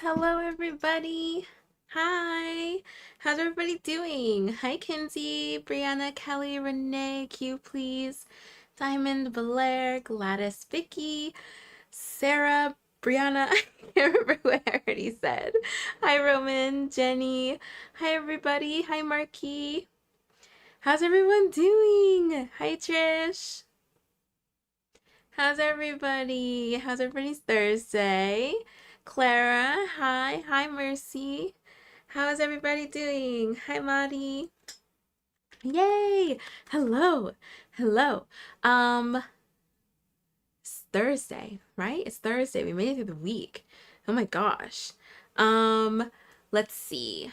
Hello, everybody. Hi. How's everybody doing? Hi, Kinsey, Brianna, Kelly, Renee, Q, please. Diamond, Blair, Gladys, Vicky, Sarah, Brianna. I can't remember who I already said. Hi, Roman, Jenny. Hi, everybody. Hi, Marquis. How's everyone doing? Hi, Trish. How's everybody? How's everybody's Thursday? Clara, hi. Hi, Mercy. How is everybody doing? Hi, Maddie. Yay! Hello. Hello. It's Thursday, right? It's Thursday. We made it through the week. Oh my gosh. Um, let's see.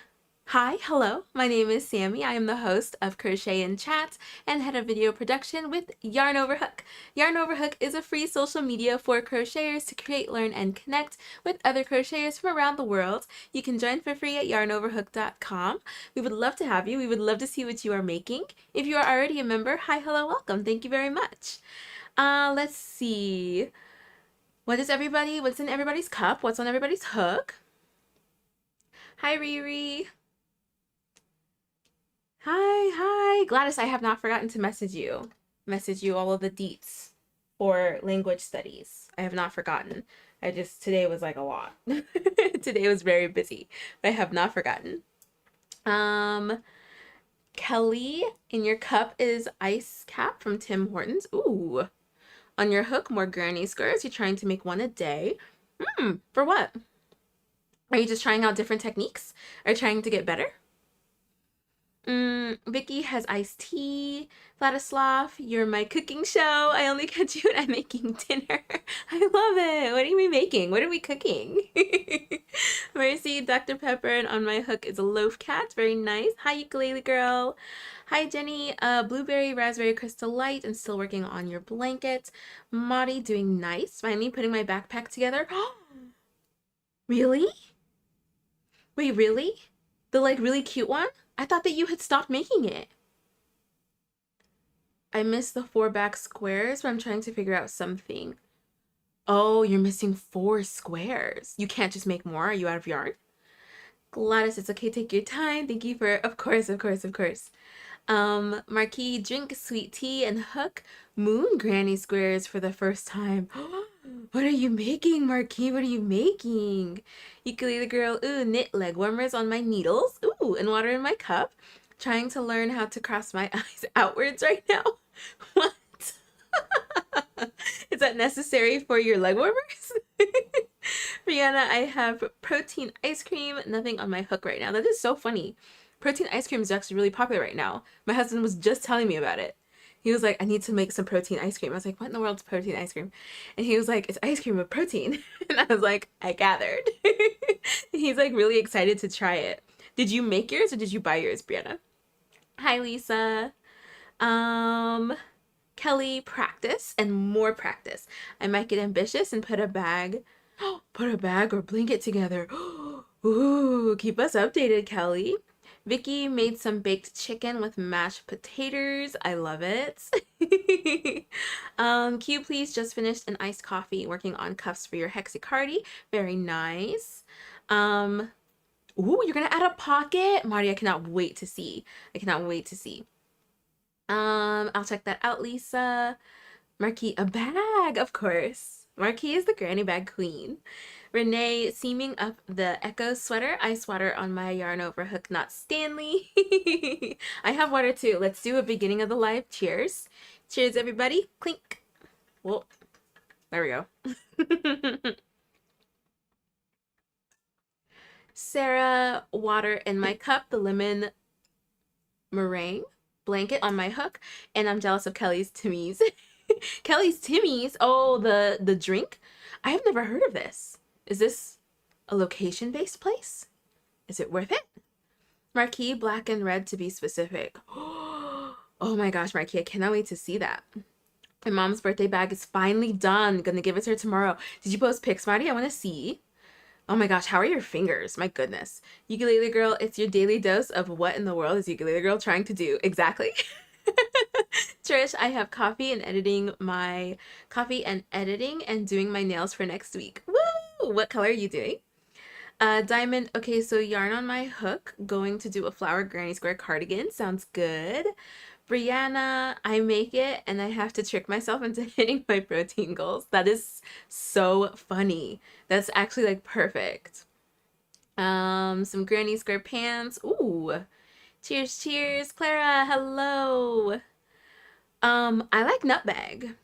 Hi, hello. My name is Sammy. I am the host of Crochet and Chat and head of video production with Yarn Over Hook. Yarn Over Hook is a free social media for crocheters to create, learn, and connect with other crocheters from around the world. You can join for free at yarnoverhook.com. We would love to have you. We would love to see what you are making. If you are already a member, hi, hello, welcome. Thank you very much. Let's see. What's in everybody's cup? What's on everybody's hook? Hi, Riri. Hi. Gladys, I have not forgotten to message you. Message you all of the deets for language studies. I have not forgotten. Today was like a lot. Today was very busy, but I have not forgotten. Kelly, in your cup is Ice Cap from Tim Hortons. Ooh. On your hook, more granny squares. You're trying to make one a day. For what? Are you just trying out different techniques? Are you trying to get better? Vicky has iced tea. Vladislav, you're my cooking show. I only catch you when I'm making dinner. I love it. What are we making? What are we cooking? Mercy, Dr. Pepper, and on my hook is a loaf cat. Very nice. Hi, ukulele girl. Hi, Jenny. Blueberry, raspberry crystal light, and still working on your blanket. Maddie doing nice. Finally putting my backpack together. Really? Wait, really? The really cute one? I thought that you had stopped making it. I missed the 4 back squares, but I'm trying to figure out something. Oh, you're missing 4 squares. You can't just make more. Are you out of yarn? Gladys, it's okay. Take your time. Thank you for, of course. Marquis, drink sweet tea and hook moon granny squares for the first time. What are you making, Marquis? What are you making? Ukulele girl, ooh, knit leg warmers on my needles. Ooh, and water in my cup. Trying to learn how to cross my eyes outwards right now. What? Is that necessary for your leg warmers? Brianna, I have protein ice cream. Nothing on my hook right now. That is so funny. Protein ice cream is actually really popular right now. My husband was just telling me about it. He was like, I need to make some protein ice cream. I was like, what in the world's protein ice cream? And he was like, it's ice cream with protein. And I was like, I gathered. He's like really excited to try it. Did you make yours or did you buy yours, Brianna? Hi, Lisa. Kelly, practice and more practice. I might get ambitious and put a bag or blanket together. Ooh, keep us updated, Kelly. Vicky made some baked chicken with mashed potatoes. I love it. Q, please just finished an iced coffee working on cuffs for your hexacardi. Very nice. Ooh, you're gonna add a pocket? Marty, I cannot wait to see. I'll check that out, Lisa. Marquis, a bag, of course. Marquis is the granny bag queen. Renee, seaming up the Echo sweater. Ice water on my yarn over hook, not Stanley. I have water too. Let's do a beginning of the live. Cheers. Cheers, everybody. Clink. Well, there we go. Sarah, water in my cup. The lemon meringue blanket on my hook. And I'm jealous of Kelly's Timmy's. Kelly's Timmy's? Oh, the drink? I have never heard of this. Is this a location-based place? Is it worth it? Marquis, black and red to be specific. Oh my gosh, Marquis, I cannot wait to see that. My mom's birthday bag is finally done. Gonna give it to her tomorrow. Did you post pics, Marty? I want to see. Oh my gosh, how are your fingers? My goodness. Ukulele girl, it's your daily dose of what in the world is ukulele girl trying to do? Exactly. Trish, I have coffee and editing and doing my nails for next week. Woo! What color are you doing? Diamond, okay, so yarn on my hook, going to do a flower granny square cardigan. Sounds good. Brianna, I make it and I have to trick myself into hitting my protein goals. That is so funny. That's actually like perfect. Some granny square pants. Ooh. Cheers, cheers. Clara, hello. I like nutmeg.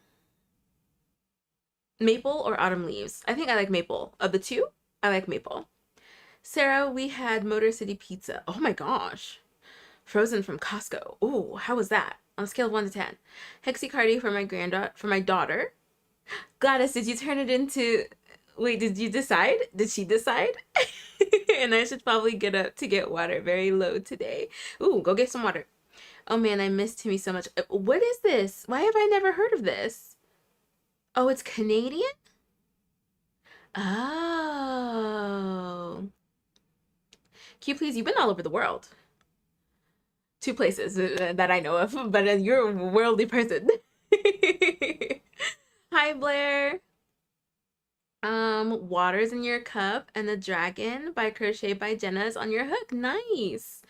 Maple or autumn leaves? I think I like maple. Of the two, I like maple. Sarah, we had Motor City Pizza. Oh my gosh. Frozen from Costco. Ooh, how was that? On a scale of 1 to 10. Hexicardi for my daughter. Gladys, did you turn it into... Wait, did you decide? Did she decide? And I should probably get up to get water. Very low today. Ooh, go get some water. Oh man, I miss Timmy so much. What is this? Why have I never heard of this? Oh, it's Canadian? Oh. Q, please, you've been all over the world. 2 places that I know of, but you're a worldly person. Hi, Blair. Water's in your cup and the dragon by Crochet by Jenna is on your hook. Nice.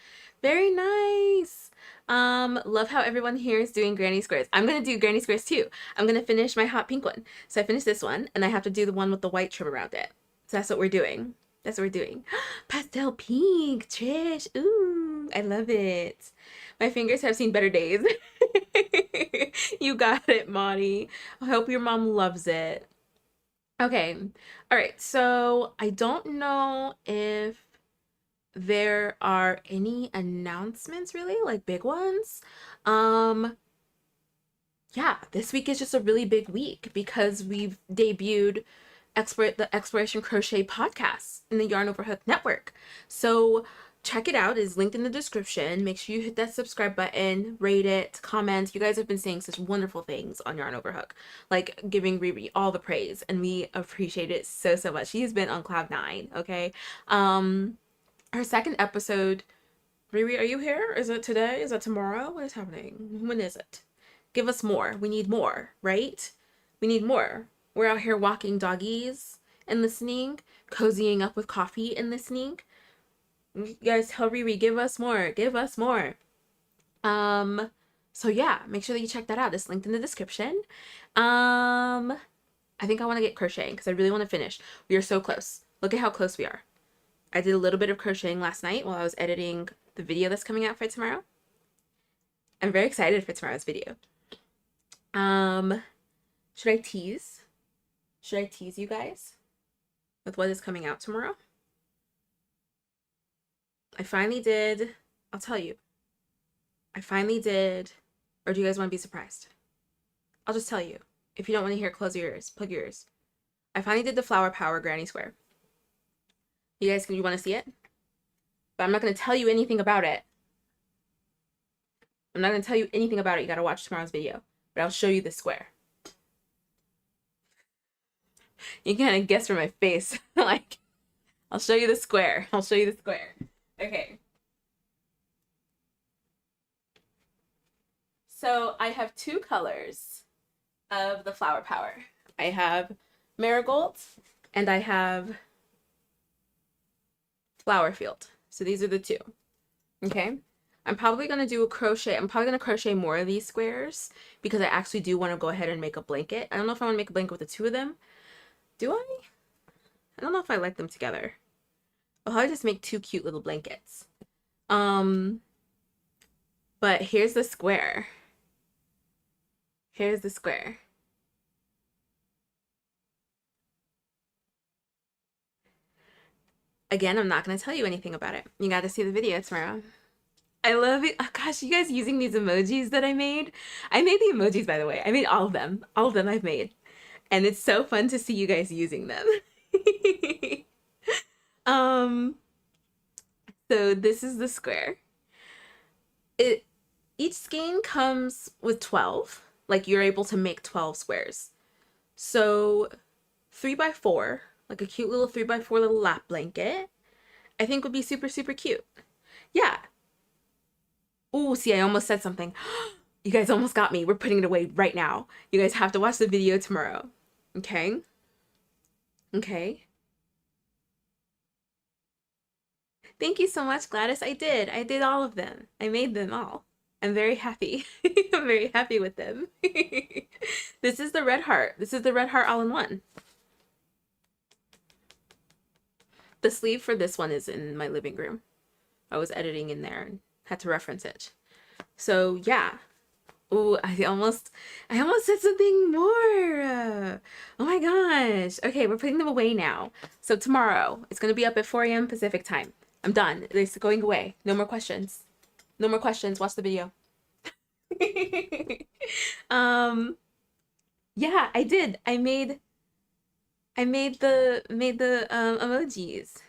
Very nice. Love how everyone here is doing granny squares. I'm gonna do granny squares too. I'm gonna finish my hot pink one. So I finished this one and I have to do the one with the white trim around it. So that's what we're doing. That's what we're doing. Pastel pink, Trish. Ooh, I love it. My fingers have seen better days. You got it, Monty. I hope your mom loves it. Okay. All right. So I don't know if there are any announcements really, like big ones. Yeah, this week is just a really big week because we've debuted the Exploration Crochet podcast in the Yarn Over Hook network. So check it out. It's linked in the description. Make sure you hit that subscribe button, rate it, comment. You guys have been saying such wonderful things on Yarn Over Hook, like giving Riri all the praise, and we appreciate it so, so much. She's been on cloud 9, okay? Her second episode, Riri, are you here? Is it today? Is it tomorrow? What is happening? When is it? Give us more. We need more, right? We need more. We're out here walking doggies and listening, cozying up with coffee and listening. You guys tell Riri, give us more. Give us more. So yeah, make sure that you check that out. It's linked in the description. I think I want to get crocheting because I really want to finish. We are so close. Look at how close we are. I did a little bit of crocheting last night while I was editing the video that's coming out for tomorrow. I'm very excited for tomorrow's video. Should I tease? Should I tease you guys with what is coming out tomorrow? I finally did. I'll tell you. I finally did. Or do you guys want to be surprised? I'll just tell you. If you don't want to hear, close your ears. Plug your ears. I finally did the Flower Power Granny Square. You guys, you want to see it? But I'm not going to tell you anything about it. I'm not going to tell you anything about it. You got to watch tomorrow's video. But I'll show you the square. You can kind of guess from my face. Like, I'll show you the square. I'll show you the square. Okay. So I have 2 colors of the Flower Power. I have Marigold and I have Flower Field. So these are the 2. Okay. I'm probably going to do a crochet. I'm probably going to crochet more of these squares because I actually do want to go ahead and make a blanket. I don't know if I want to make a blanket with the 2 of them. Do I? I don't know if I like them together. I'll probably just make 2 cute little blankets. But here's the square. Here's the square. Again, I'm not going to tell you anything about it. You got to see the video tomorrow. I love it. Oh, gosh, you guys using these emojis that I made? I made the emojis, by the way. I made all of them. All of them I've made. And it's so fun to see you guys using them. So this is the square. Each skein comes with 12. Like, you're able to make 12 squares. So 3x4, like a cute little 3x4 little lap blanket, I think would be super, super cute. Yeah. Oh, see, I almost said something. You guys almost got me. We're putting it away right now. You guys have to watch the video tomorrow. Okay? Okay? Thank you so much, Gladys. I did. I did all of them. I made them all. I'm very happy. I'm very happy with them. This is the red heart. This is the red heart all in one. The sleeve for this one is in my living room. I was editing in there and had to reference it. So yeah. Ooh, I almost said something more. Oh my gosh. Okay, we're putting them away now. So tomorrow, it's going to be up at 4 a.m. Pacific time. I'm done. It's going away. No more questions. No more questions. Watch the video. Yeah, I did. I made the emojis.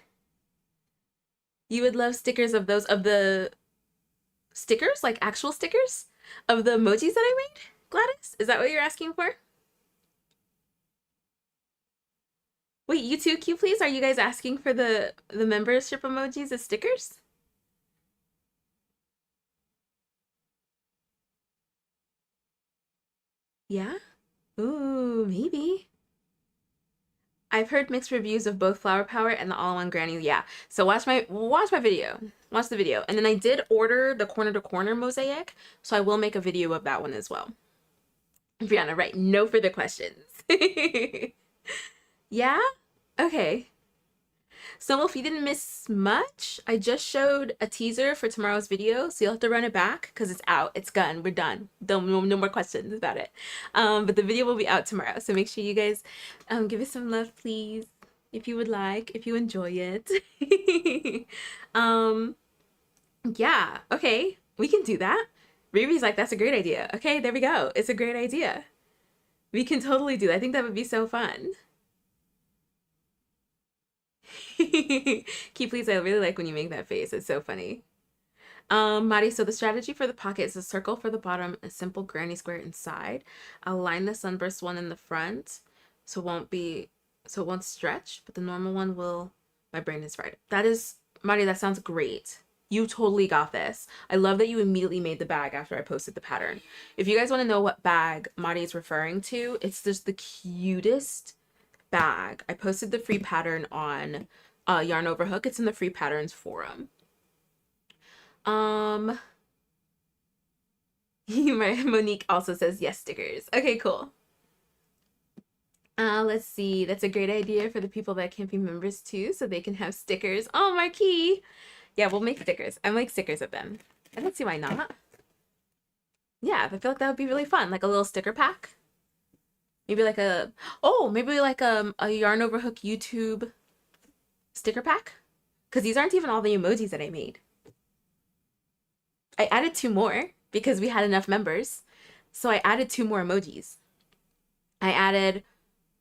You would love stickers of those, of the stickers, like actual stickers of the emojis that I made, Gladys? Is that what you're asking for? Wait, you too, Q, please? Are you guys asking for the membership emojis as stickers? Yeah? Ooh, maybe. I've heard mixed reviews of both Flower Power and the All-in-One Granny. Yeah. So watch my video. Watch the video. And then I did order the corner to corner mosaic, so I will make a video of that one as well. Brianna, right. No further questions. Yeah? Okay. So if you didn't miss much, I just showed a teaser for tomorrow's video, so you'll have to run it back because it's out. It's done. We're done. No more questions about it. But the video will be out tomorrow, so make sure you guys give it some love, please, if you would like, if you enjoy it. Yeah, okay, we can do that. Riri's like, that's a great idea. Okay, there we go. It's a great idea. We can totally do that. I think that would be so fun. Keep please, I really like when you make that face. It's so funny. Mari, so the strategy for the pocket is a circle for the bottom, a simple granny square inside. I'll line the sunburst one in the front so it won't stretch, but the normal one will. My brain is fried. That is, Mari, that sounds great. You totally got this. I love that you immediately made the bag after I posted the pattern. If you guys want to know what bag Mari is referring to, it's just the cutest bag. I posted the free pattern on Yarn Over Hook. It's in the free patterns forum. Monique also says yes, stickers. Okay, cool. Let's see. That's a great idea for the people that can't be members too, so they can have stickers. Oh, Marquis. Yeah, we'll make stickers. I make stickers of them. I don't see why not. Yeah, I feel like that would be really fun. Like a little sticker pack. Maybe like a Yarn Over Hook YouTube sticker pack. Because these aren't even all the emojis that I made. I added 2 more because we had enough members. So I added 2 more emojis. I added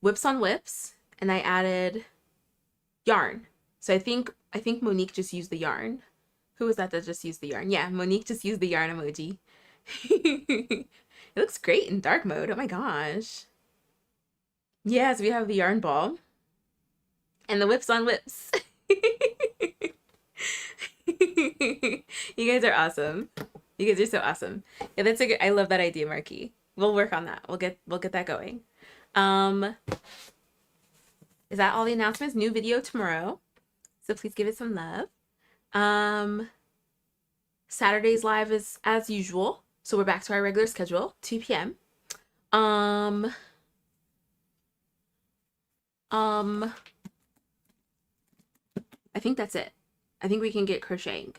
whips on whips and I added yarn. So I think Monique just used the yarn. Who was that just used the yarn? Yeah, Monique just used the yarn emoji. It looks great in dark mode. Oh my gosh. Yes, we have the yarn ball and the whips on whips. You guys are awesome. You guys are so awesome. Yeah, that's a good. I love that idea, Marquis. We'll work on that. We'll get that going. Is that all the announcements? New video tomorrow, so please give it some love. Saturday's live is as usual, so we're back to our regular schedule, 2 p.m. I think that's it. I think we can get crocheting.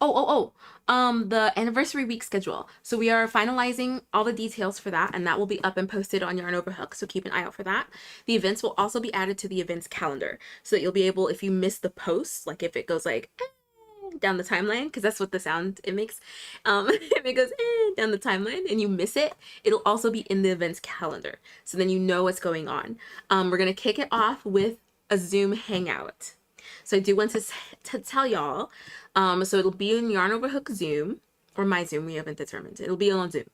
The anniversary week schedule. So we are finalizing all the details for that, and that will be up and posted on Yarn Over Hook, so keep an eye out for that. The events will also be added to the events calendar, so that you'll be able, if you miss the post, like if it goes like down the timeline, because that's what the sound it makes, if it goes down the timeline and you miss it, it'll also be in the events calendar, so then you know what's going on. We're gonna kick it off with a Zoom hangout. So I do want to tell y'all, so it'll be in Yarn Over Hook Zoom, or my Zoom, we haven't determined. It'll be on Zoom.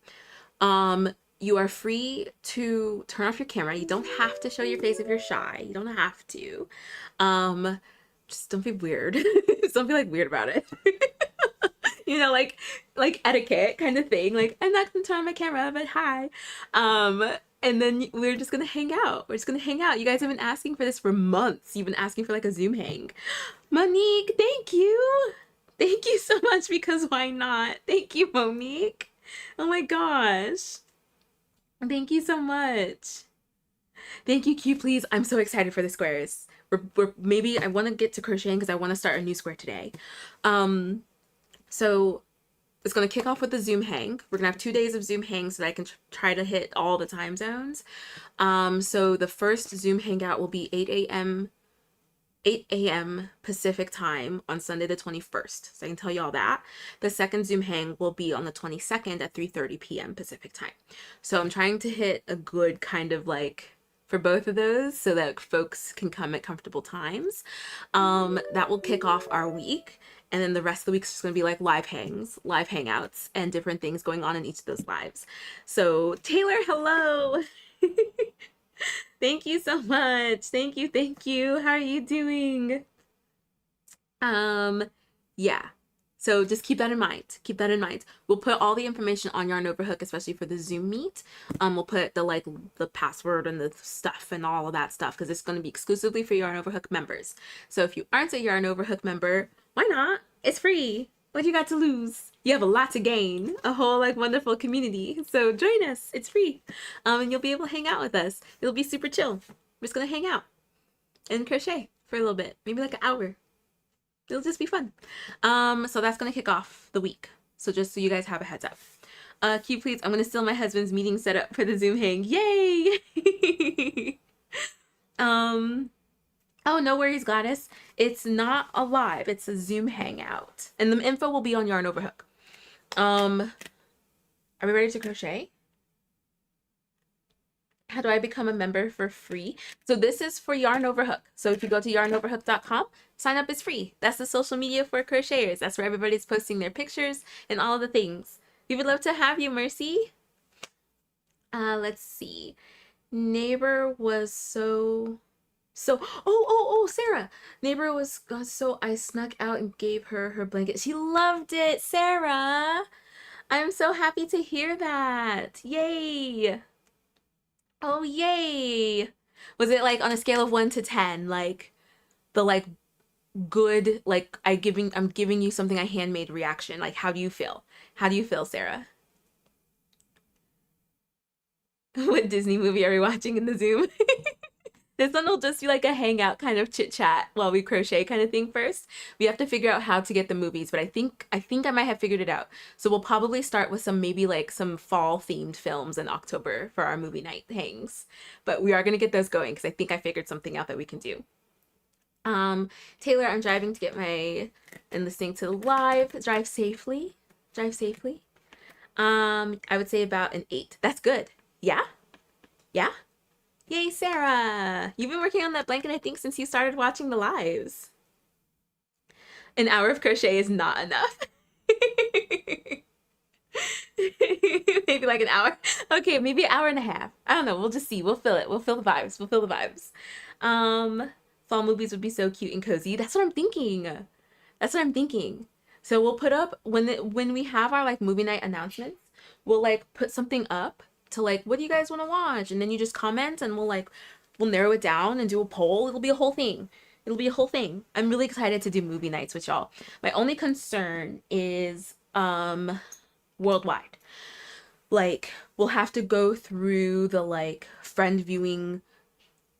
You are free to turn off your camera. You don't have to show your face if you're shy. You don't have to. Just don't be weird. Don't be like weird about it. You know, like etiquette kind of thing. Like, I'm not gonna turn on my camera, but hi. And then we're just gonna hang out. We're just gonna hang out. You guys have been asking for this for months. You've been asking for like a Zoom hang. Monique, thank you. Thank you so much, because why not? Thank you, Monique. Oh my gosh. Thank you so much. Thank you, Q, please. I'm so excited for the squares. Maybe I want to get to crocheting because I want to start a new square today. So it's going to kick off with the Zoom hang. We're going to have 2 days of Zoom hang so that I can try to hit all the time zones. So the first Zoom hangout will be 8 a.m. Pacific time on Sunday the 21st. So I can tell you all that. The second Zoom hang will be on the 22nd at 3:30 p.m. Pacific time. So I'm trying to hit a good kind of like for both of those so that folks can come at comfortable times. That will kick off our week. And then the rest of the week is just going to be like live hangouts, and different things going on in each of those lives. So Taylor, hello. Thank you so much. Thank you. Thank you. How are you doing? Yeah. So just keep that in mind. Keep that in mind. We'll put all the information on Yarn Overhook, especially for the Zoom meet. We'll put the password and the stuff and all of that stuff because it's going to be exclusively for Yarn Overhook members. So if you aren't a Yarn Overhook member, why not? It's free. What do you got to lose? You have a lot to gain. A whole like wonderful community. So join us. It's free. And you'll be able to hang out with us. It'll be super chill. We're just gonna hang out and crochet for a little bit, maybe like an hour. It'll just be fun. So that's gonna kick off the week. So just so you guys have a heads up. Q, please. I'm gonna steal my husband's meeting setup for the Zoom hang. Yay! Oh, no worries, Gladys. It's not a live. It's a Zoom hangout. And the info will be on Yarn Overhook. Are we ready to crochet? How do I become a member for free? So this is for Yarn Overhook. So if you go to yarnoverhook.com, sign up is free. That's the social media for crocheters. That's where everybody's posting their pictures and all of the things. We would love to have you, Mercy. Let's see. Neighbor was so, Sarah. Neighbor was so I snuck out and gave her her blanket. She loved it, Sarah. I'm so happy to hear that. Yay. Oh, yay. Was it like on a scale of 1 to 10, like the like good, like I'm giving you something I handmade reaction? Like, how do you feel? How do you feel, Sarah? What Disney movie are we watching in the Zoom? This one will just be like a hangout kind of chit chat while we crochet kind of thing first. We have to figure out how to get the movies, but I think I might have figured it out. So we'll probably start with maybe like some fall themed films in October for our movie night hangs. But we are going to get those going because I think I figured something out that we can do. Taylor, I'm driving to get and listening to the live. Drive safely. Drive safely. I would say about an 8. That's good. Yeah? Yeah? Yay, Sarah! You've been working on that blanket, I think, since you started watching the lives. An hour of crochet is not enough. Maybe like an hour. Okay, maybe an hour and a half. I don't know. We'll just see. We'll feel it. We'll feel the vibes. We'll feel the vibes. Fall movies would be so cute and cozy. That's what I'm thinking. That's what I'm thinking. So we'll put up when we have our like movie night announcements, we'll like put something up to like, what do you guys want to watch? And then you just comment and we'll narrow it down and do a poll. It'll be a whole thing. It'll be a whole thing. I'm really excited to do movie nights with y'all. My only concern is worldwide. Like, we'll have to go through the like friend viewing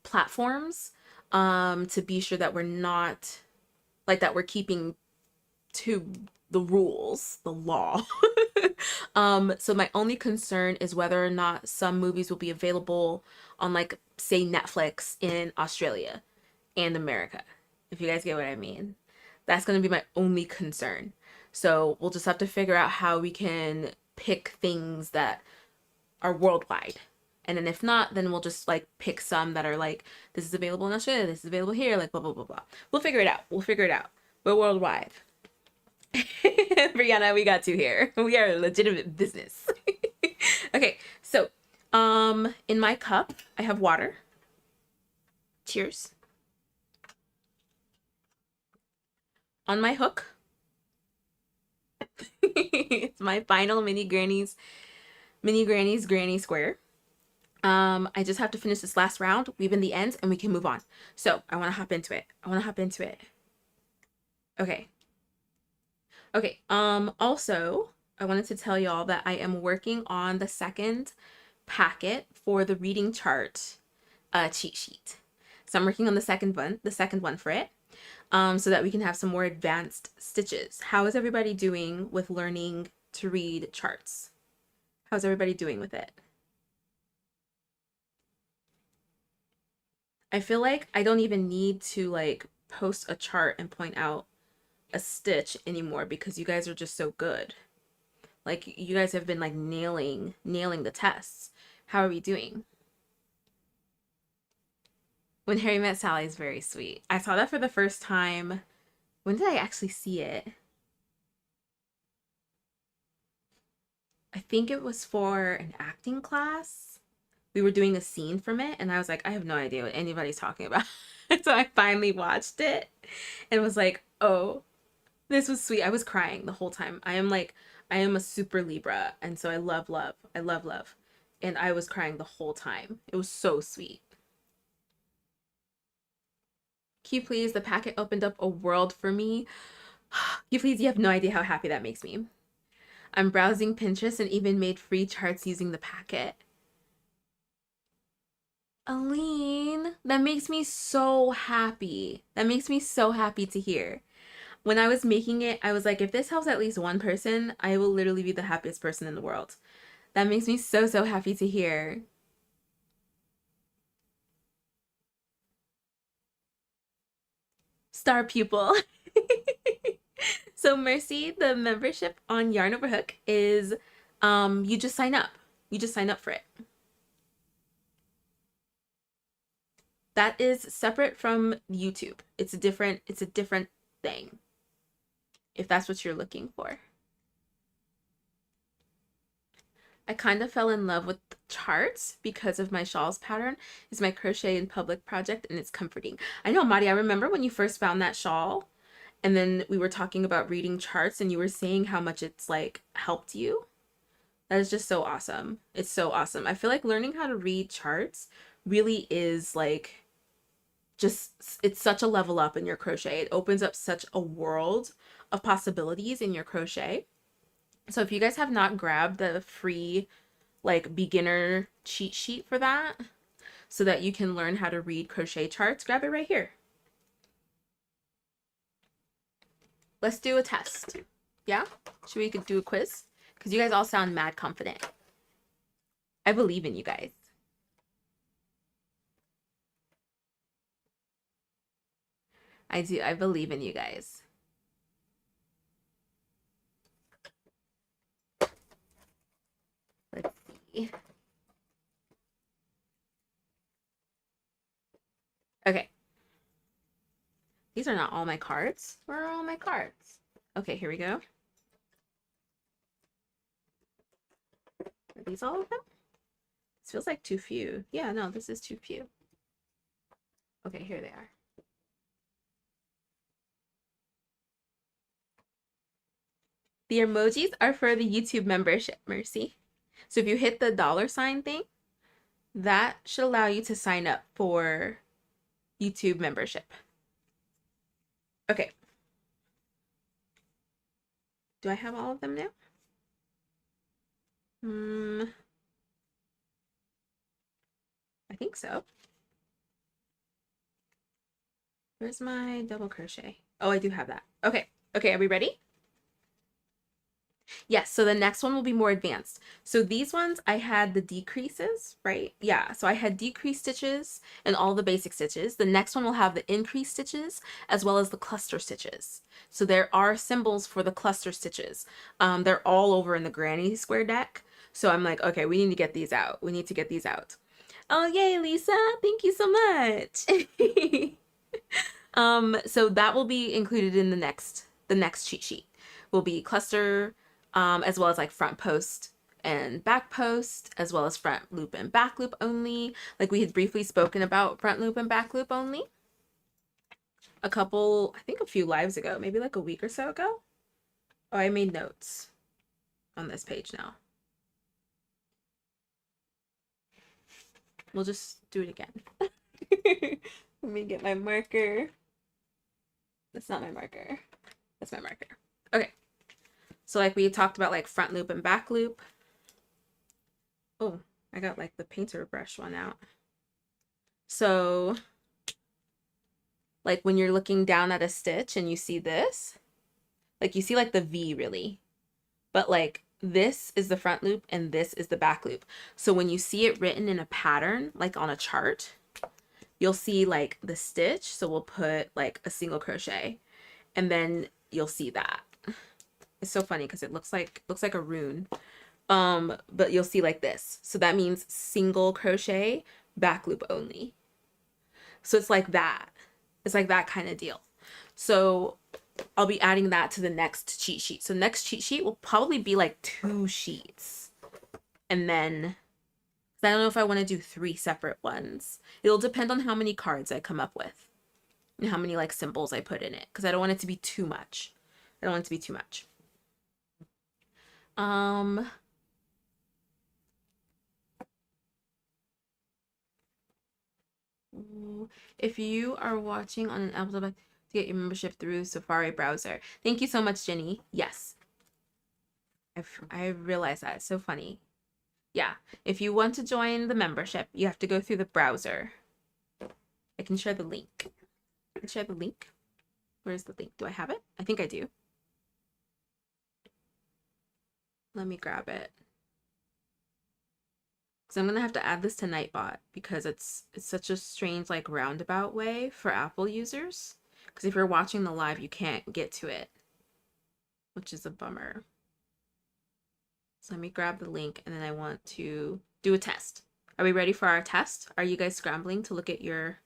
platforms to be sure that we're not like that we're keeping to the rules, the law. So my only concern is whether or not some movies will be available on like, say, Netflix in Australia and America, if you guys get what I mean. That's going to be my only concern. So we'll just have to figure out how we can pick things that are worldwide. And then if not, then we'll just like pick some that are like, this is available in Australia, this is available here, like blah, blah, blah, blah. We'll figure it out. We'll figure it out. We're worldwide. Brianna, we got you here. We are a legitimate business. Okay, so in my cup, I have water. Cheers. On my hook, it's my final mini granny's granny square. I just have to finish this last round, weave in the ends, and we can move on. So I want to hop into it. Okay. Okay. Also, I wanted to tell y'all that I am working on the second packet for the reading chart cheat sheet. So I'm working on the second one for it, so that we can have some more advanced stitches. How is everybody doing with learning to read charts? How's everybody doing with it? I feel like I don't even need to like post a chart and point out a stitch anymore because you guys are just so good. Like you guys have been like nailing the tests. How are we doing? When Harry Met Sally is very sweet. I saw that for the first time. When did I actually see it? I think it was for an acting class. We were doing a scene from it, and I was like, I have no idea what anybody's talking about. So I finally watched it and was like, oh, this was sweet. I was crying the whole time. I am a super Libra, and so I love love. I love love. And I was crying the whole time. It was so sweet. Can you please? The packet opened up a world for me. You please, you have no idea how happy that makes me. I'm browsing Pinterest and even made free charts using the packet. Aline, that makes me so happy. That makes me so happy to hear. When I was making it, I was like, if this helps at least one person, I will literally be the happiest person in the world. That makes me so, so happy to hear. Star pupil. So Mercy, the membership on Yarn Over Hook is you just sign up. You just sign up for it. That is separate from YouTube. It's a different thing. If that's what you're looking for. I kind of fell in love with charts because of my shawls pattern. It's my crochet in public project and it's comforting. I know, Madi, I remember when you first found that shawl and then we were talking about reading charts and you were saying how much it's like helped you. That is just so awesome. It's so awesome. I feel like learning how to read charts really is like just, it's such a level up in your crochet. It opens up such a world of possibilities in your crochet. So if you guys have not grabbed the free like beginner cheat sheet for that so that you can learn how to read crochet charts, grab it right here. Let's do a test. Yeah? Should we do a quiz? Because you guys all sound mad confident. I believe in you guys. I do. I believe in you guys. Let's see. Okay. These are not all my cards. Where are all my cards? Okay, here we go. Are these all of them? This feels like too few. Yeah, no, this is too few. Okay, here they are. The emojis are for the YouTube membership, Mercy. So if you hit the $ thing, that should allow you to sign up for YouTube membership. Okay. Do I have all of them now? I think so. Where's my double crochet? Oh, I do have that. Okay. Okay, are we ready? Yes, so the next one will be more advanced. So these ones, I had the decreases, right? Yeah, so I had decreased stitches and all the basic stitches. The next one will have the increased stitches as well as the cluster stitches. So there are symbols for the cluster stitches. They're all over in the granny square deck. So I'm like, okay, we need to get these out. We need to get these out. Oh, yay, Lisa. Thank you so much. So that will be included in the next cheat sheet. Will be cluster, as well as like front post and back post, as well as front loop and back loop only. Like we had briefly spoken about front loop and back loop only I think a few lives ago, maybe like a week or so ago. Oh, I made notes on this page now. We'll just do it again. Let me get my marker. That's not my marker. That's my marker. Okay. So like we talked about like front loop and back loop. Oh, I got like the painter brush one out. So like when you're looking down at a stitch and you see this, like you see like the V really, but like this is the front loop and this is the back loop. So when you see it written in a pattern, like on a chart, you'll see like the stitch. So we'll put like a single crochet and then you'll see that. It's so funny because it looks like a rune. But you'll see like this. So that means single crochet, back loop only. So it's like that. It's like that kind of deal. So I'll be adding that to the next cheat sheet. So next cheat sheet will probably be like 2 sheets. And then I don't know if I want to do 3 separate ones. It'll depend on how many cards I come up with and how many like symbols I put in it, because I don't want it to be too much. I don't want it to be too much. If you are watching on an Apple device, to get your membership through Safari browser. Thank you so much, Jenny. Yes. I realize that. It's so funny. Yeah. If you want to join the membership, you have to go through the browser. I can share the link. I can share the link. Where's the link? Do I have it? I think I do. Let me grab it. Because I'm going to have to add this to Nightbot because it's such a strange like roundabout way for Apple users. Because if you're watching the live, you can't get to it, which is a bummer. So let me grab the link and then I want to do a test. Are we ready for our test? Are you guys scrambling to look at your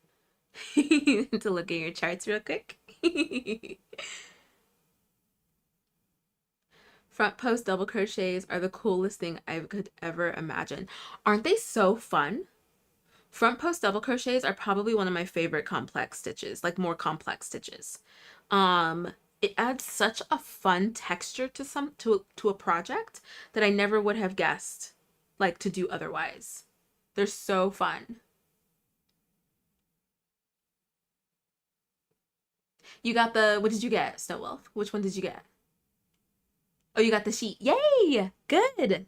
to look at your charts real quick? Front post double crochets are the coolest thing I could ever imagine. Aren't they so fun? Front post double crochets are probably one of my favorite complex stitches, like more complex stitches. It adds such a fun texture to a project that I never would have guessed like to do otherwise. They're so fun. You got what did you get, Snow Wolf? Which one did you get? Oh, you got the sheet. Yay! Good.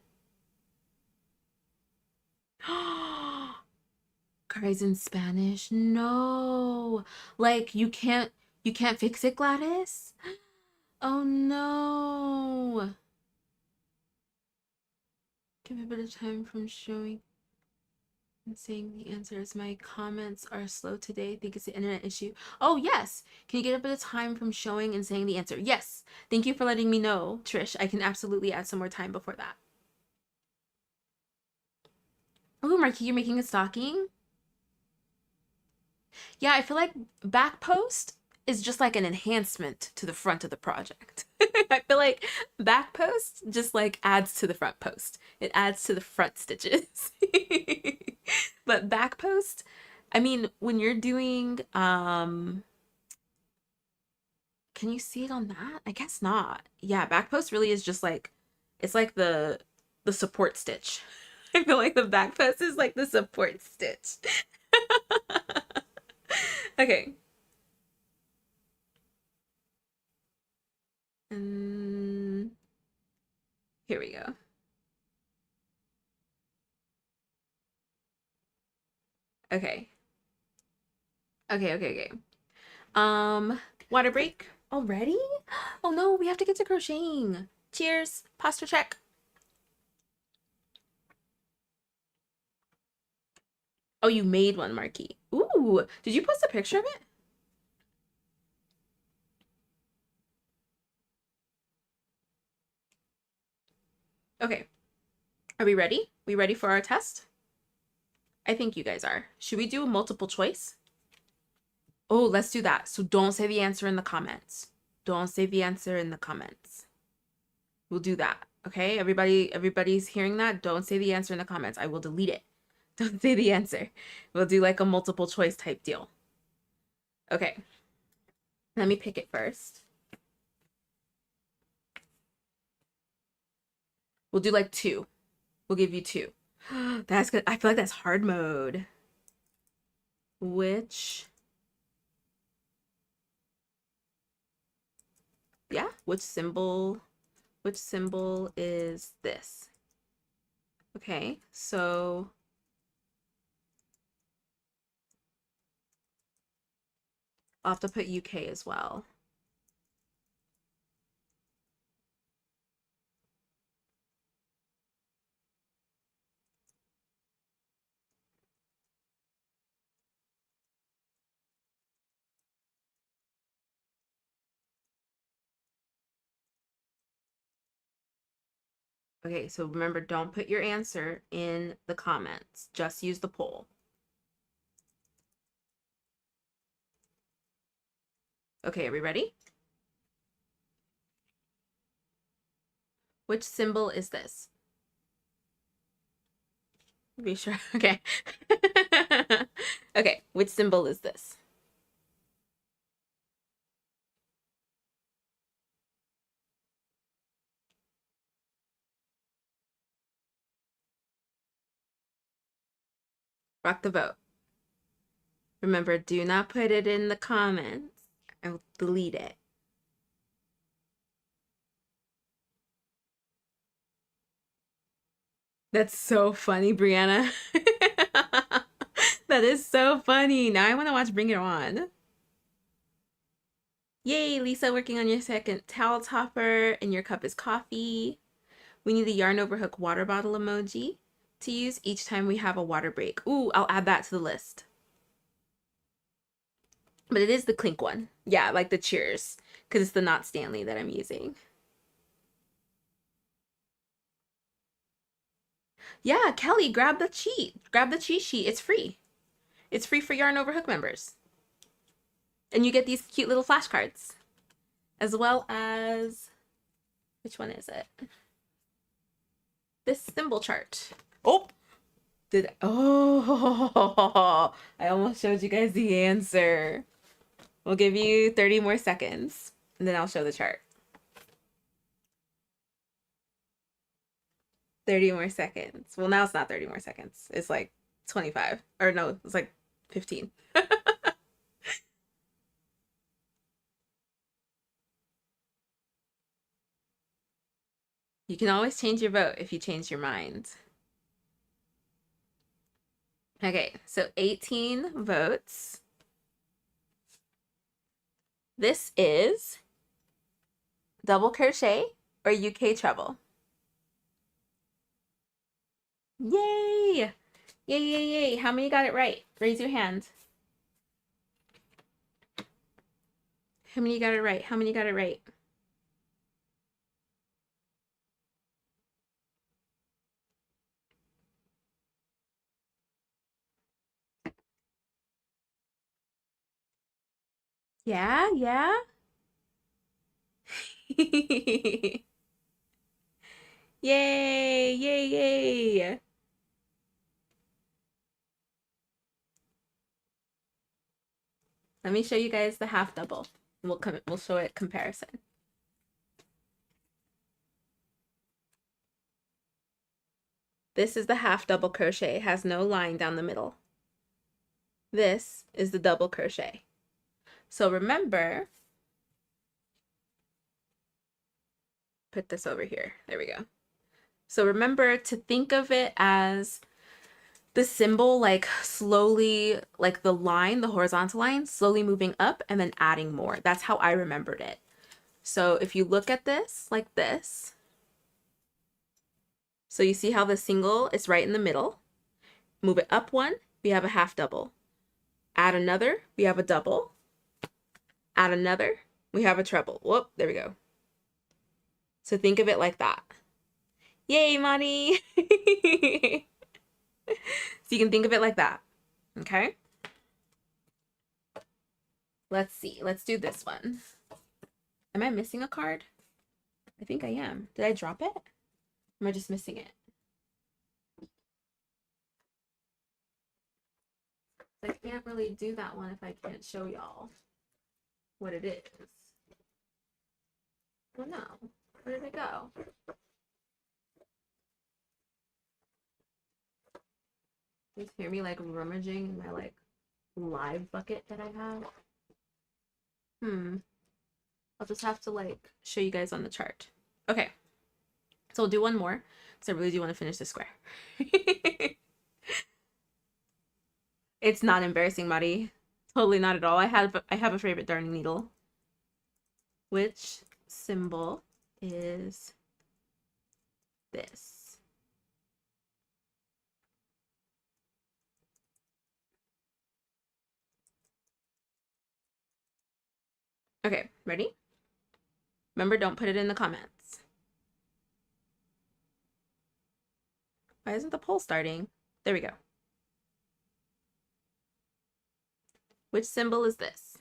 Guys in Spanish. No. Like you can't fix it, Gladys? Oh no. Give me a bit of time from showing and saying the answers. My comments are slow today. I think it's the internet issue. Oh, yes. Can you get a bit of time from showing and saying the answer? Yes. Thank you for letting me know, Trish. I can absolutely add some more time before that. Oh, Marky, you're making a stocking? Yeah, I feel like back post is just like an enhancement to the front of the project. I feel like back post just like adds to the front post. It adds to the front stitches. But back post, I mean, when you're doing, can you see it on that? I guess not. Yeah, back post really is just like, it's like the support stitch. I feel like the back post is like the support stitch. Okay. And here we go. Okay. Okay. Water break already? Oh no, we have to get to crocheting. Cheers. Posture check. Oh, you made one, Marky. Ooh, did you post a picture of it? Okay. Are we ready? We ready for our test? I think you guys are. Should we do a multiple choice? Oh, let's do that. So don't say the answer in the comments. Don't say the answer in the comments. We'll do that. Okay, everybody's hearing that? Don't say the answer in the comments. I will delete it. Don't say the answer. We'll do like a multiple choice type deal. Okay. Let me pick it first. We'll do like 2. We'll give you 2. That's good. I feel like that's hard mode. Which, yeah, which symbol is this? Okay, so I'll have to put UK as well. Okay, so remember, don't put your answer in the comments. Just use the poll. Okay, are we ready? Which symbol is this? Be sure. Okay. Okay, which symbol is this? Rock the vote. Remember, do not put it in the comments. I'll delete it. That's so funny, Brianna. That is so funny. Now I want to watch Bring It On. Yay, Lisa, working on your second towel topper, and your cup is coffee. We need the yarn over hook water bottle emoji to use each time we have a water break. Ooh, I'll add that to the list. But it is the clink one. Yeah, like the cheers, because it's the Not Stanley that I'm using. Yeah, Kelly, grab the cheat. Grab the cheat sheet. It's free. It's free for Yarn Over Hook members. And you get these cute little flashcards. As well as, which one is it? This symbol chart. Oh, oh, I almost showed you guys the answer. We'll give you 30 more seconds, and then I'll show the chart. 30 more seconds. Well, now it's not 30 more seconds. It's like 25. Or no, it's like 15. You can always change your vote if you change your mind. Okay, so 18 votes. This is double crochet or UK treble. Yay! Yay, yay, yay. How many got it right? Raise your hand. How many got it right? How many got it right? Yeah, yeah. Yay, yay, yay. Let me show you guys the half double. We'll show it comparison. This is the half double crochet. It has no line down the middle. This is the double crochet. So remember, put this over here. There we go. So remember to think of it as the symbol like slowly, like the line, the horizontal line, slowly moving up and then adding more. That's how I remembered it. So if you look at this like this, so you see how the single is right in the middle. Move it up one, we have a half double. Add another, we have a double. Add another, we have a treble. Whoop, there we go. So think of it like that. Yay, Monty! So you can think of it like that, okay? Let's see, let's do this one. Am I missing a card? I think I am. Did I drop it? Am I just missing it? I can't really do that one if I can't show y'all what it is. Oh no, where did it go? You just hear me like rummaging in my like live bucket that I have. I'll just have to like show you guys on the chart. Okay, so we'll do one more because I really do want to finish this square. It's not embarrassing, Mari. Totally not at all. I have a favorite darning needle. Which symbol is this? Okay, ready? Remember, don't put it in the comments. Why isn't the poll starting? There we go. Which symbol is this?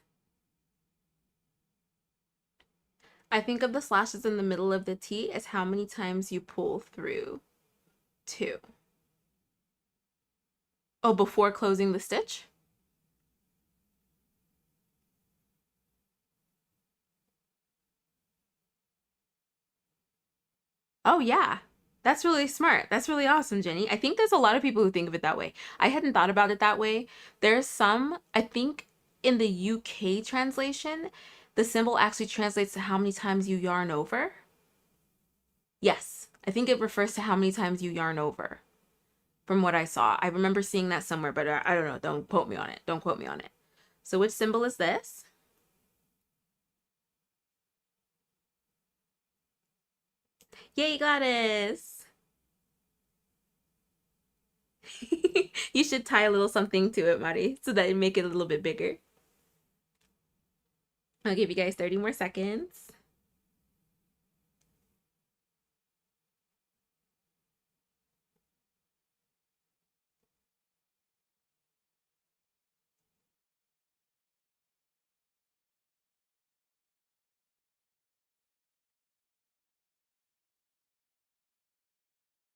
I think of the slashes in the middle of the T as how many times you pull through 2. Oh, before closing the stitch? Oh yeah, that's really smart. That's really awesome, Jenny. I think there's a lot of people who think of it that way. I hadn't thought about it that way. There's some, I think in the UK translation, the symbol actually translates to how many times you yarn over. Yes, I think it refers to how many times you yarn over from what I saw. I remember seeing that somewhere, but I don't know. Don't quote me on it. Don't quote me on it. So which symbol is this? Yay, Gladys! You should tie a little something to it, Mari, so that it make it a little bit bigger. I'll give you guys 30 more seconds.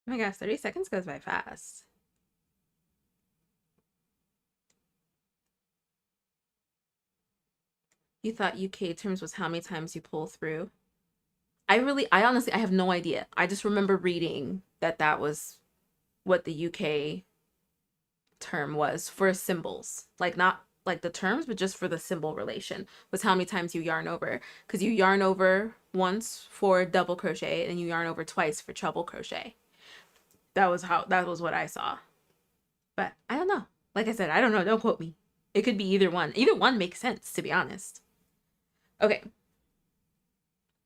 Oh my gosh, 30 seconds goes by fast. You thought UK terms was how many times you pull through? I honestly, I have no idea. I just remember reading that that was what the UK term was for symbols. Like not like the terms, but just for the symbol relation was how many times you yarn over. Because you yarn over once for double crochet and you yarn over twice for treble crochet. That was what I saw. But I don't know. Like I said, I don't know. Don't quote me. It could be either one. Either one makes sense, to be honest. Okay.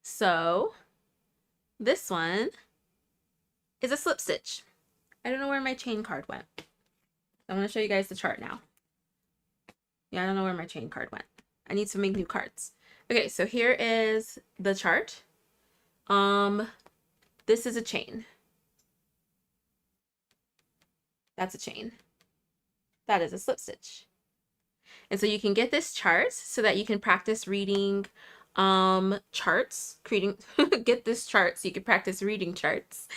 So this one is a slip stitch. I don't know where my chain card went. I'm going to show you guys the chart now. Yeah, I don't know where my chain card went. I need to make new cards. Okay, so here is the chart. This is a chain. That's a chain. That is a slip stitch. And so you can get this chart so that you can practice reading charts, get this chart so you can practice reading charts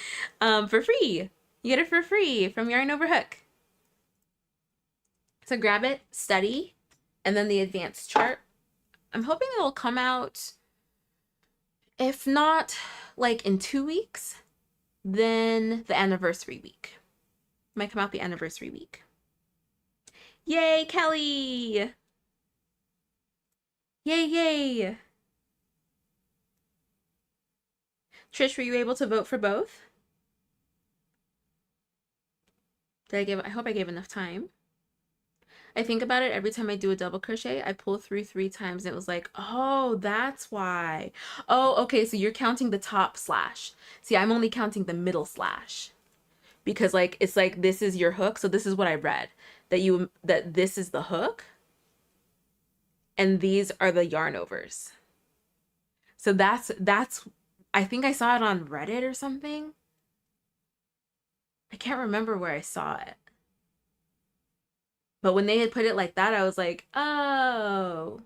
for free. You get it for free from Yarn Over Hook. So grab it, study, and then the advanced chart. I'm hoping it'll come out, if not like in 2 weeks, then the anniversary week. Might come out the anniversary week. Yay, Kelly! Yay, yay! Trish, were you able to vote for both? I hope I gave enough time. I think about it every time I do a double crochet, I pull through 3 times and it was like, oh, that's why. Oh, okay, so you're counting the top slash. See, I'm only counting the middle slash. Because like, it's like, this is your hook. So this is what I read, that this is the hook and these are the yarn overs. So that's, I think I saw it on Reddit or something. I can't remember where I saw it. But when they had put it like that, I was like, oh.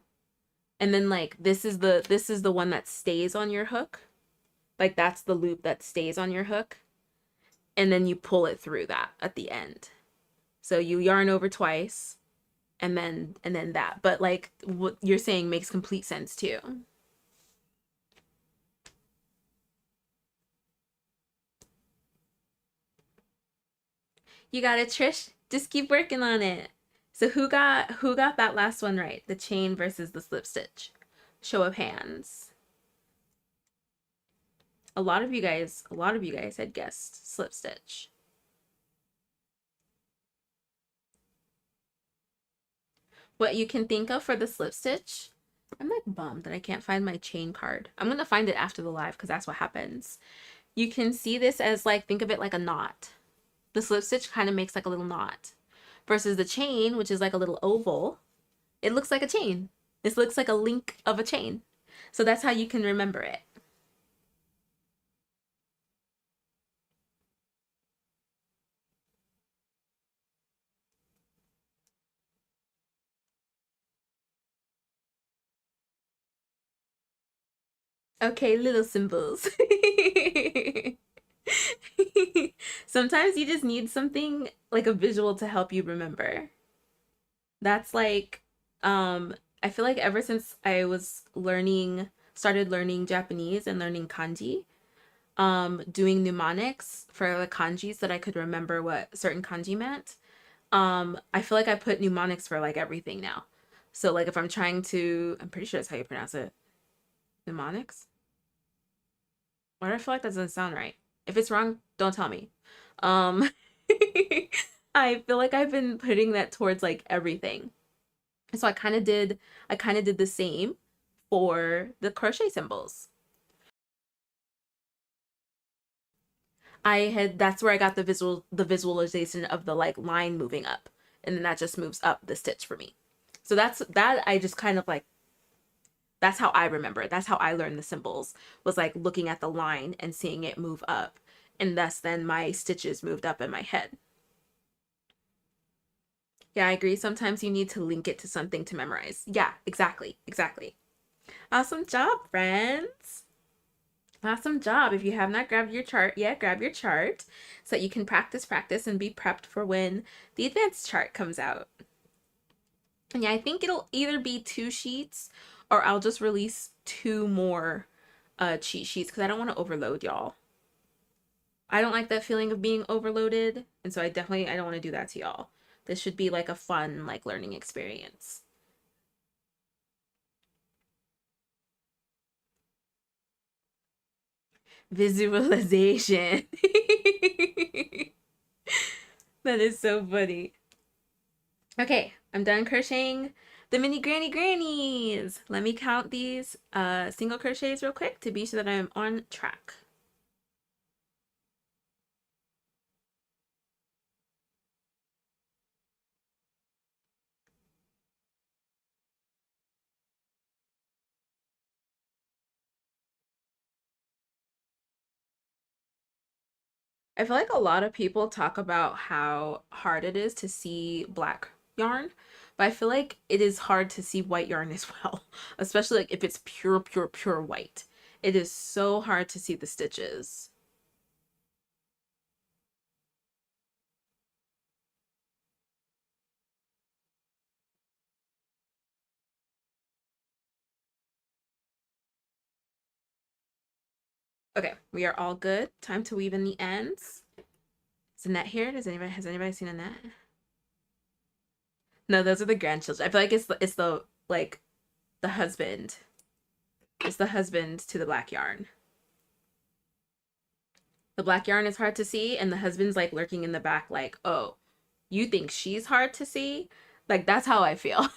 And then like, this is the one that stays on your hook. Like that's the loop that stays on your hook. And then you pull it through that at the end. So you yarn over twice and then that. But like what you're saying makes complete sense too. You got it, Trish. Just keep working on it. So who got that last one right? The chain versus the slip stitch. Show of hands. A lot of you guys had guessed slip stitch. What you can think of for the slip stitch, I'm like bummed that I can't find my chain card. I'm gonna find it after the live because that's what happens. You can see this as like, think of it like a knot. The slip stitch kind of makes like a little knot versus the chain, which is like a little oval. It looks like a chain. This looks like a link of a chain. So that's how you can remember it. Okay, little symbols. Sometimes you just need something like a visual to help you remember. That's like, I feel like ever since I was started learning Japanese and learning kanji, doing mnemonics for the kanjis so that I could remember what certain kanji meant. I feel like I put mnemonics for like everything now. So like if I'm trying to, I'm pretty sure that's how you pronounce it. Mnemonics? Why do I feel like that doesn't sound right? If it's wrong, don't tell me. Um, I feel like I've been putting that towards like everything. So I kind of did the same for the crochet symbols. That's where I got the visualization of the like line moving up, and then that just moves up the stitch for me. So that I just kind of like, that's how I remember it. That's how I learned the symbols, was like looking at the line and seeing it move up, and thus then my stitches moved up in my head. Yeah, I agree. Sometimes you need to link it to something to memorize. Yeah, exactly. Exactly. Awesome job, friends. Awesome job. If you have not grabbed your chart yet, grab your chart so that you can practice, and be prepped for when the advanced chart comes out. And yeah, I think it'll either be 2 sheets or I'll just release 2 more cheat sheets because I don't want to overload y'all. I don't like that feeling of being overloaded, and so I don't want to do that to y'all. This should be like a fun like learning experience. Visualization. That is so funny. Okay, I'm done crocheting the mini grannies. Let me count these single crochets real quick to be sure that I'm on track. I feel like a lot of people talk about how hard it is to see black yarn, but I feel like it is hard to see white yarn as well, especially like if it's pure white. It is so hard to see the stitches. Okay, we are all good. Time to weave in the ends. Is a net here? Has anybody seen a net? No, those are the grandchildren. I feel like it's the like the husband. It's the husband to the black yarn. The black yarn is hard to see, and the husband's like lurking in the back, like, oh, you think she's hard to see? Like, that's how I feel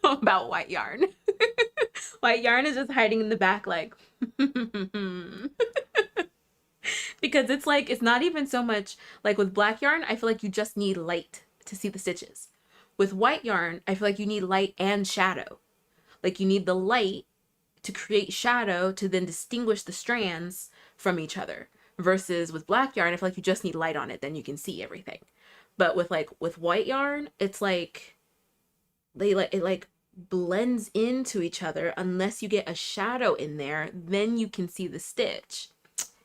about white yarn. White yarn is just hiding in the back, like, because it's like, it's not even so much like with black yarn, I feel like you just need light to see the stitches. With white yarn, I feel like you need light and shadow. Like, you need the light to create shadow to then distinguish the strands from each other. Versus with black yarn, I feel like you just need light on it, then you can see everything. But with white yarn, it's like it like blends into each other unless you get a shadow in there, then you can see the stitch.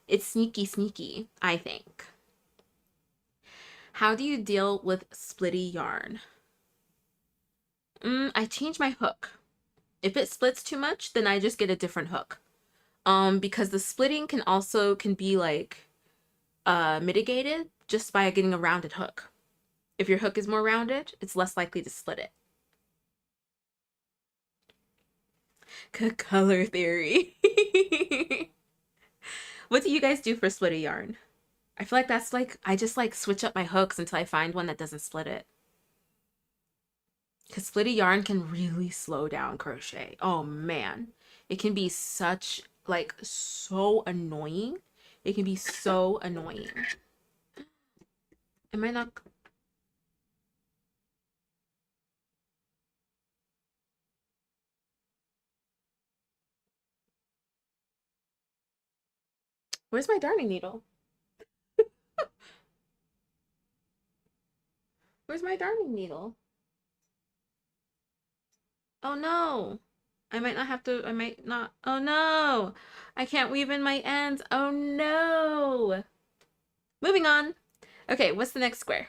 It's sneaky, I think. How do you deal with splitty yarn? I change my hook. If it splits too much, then I just get a different hook. Because the splitting can be like mitigated just by getting a rounded hook. If your hook is more rounded, it's less likely to split it. Color theory. What do you guys do for split a yarn? I feel like that's like, I just like switch up my hooks until I find one that doesn't split it. Because split a yarn can really slow down crochet. Oh man. It can be such, like, so annoying. It can be so annoying. Am I not... Where's my darning needle? Where's my darning needle? Oh no. I might not have to, I might not. Oh no. I can't weave in my ends. Oh no. Moving on. Okay, what's the next square?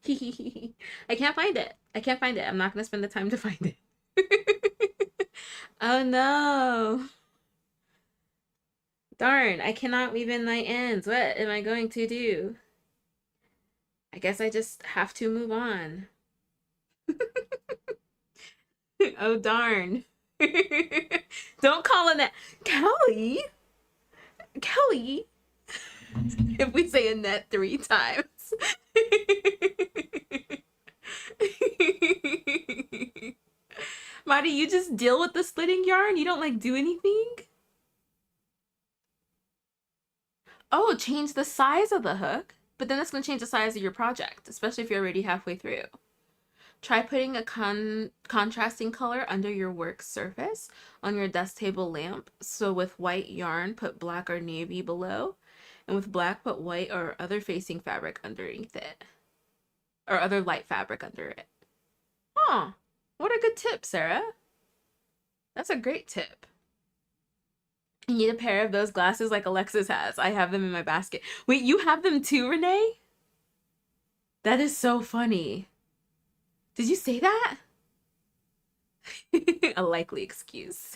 I can't find it. I can't find it. I'm not going to spend the time to find it. Oh no. Darn, I cannot weave in my ends. What am I going to do? I guess I just have to move on. Oh darn. Don't call it that. Kelly? Kelly? If we say Annette 3 times. Marty, you just deal with the splitting yarn? You don't like do anything? Oh, change the size of the hook? But then that's going to change the size of your project, especially if you're already halfway through. Try putting a contrasting color under your work surface on your desk table lamp. So with white yarn, put black or navy below. And with black, put white or other facing fabric underneath it. Or other light fabric under it. Huh. What a good tip, Sarah. That's a great tip. You need a pair of those glasses like Alexis has. I have them in my basket. Wait, you have them too, Renee? That is so funny. Did you say that? A likely excuse.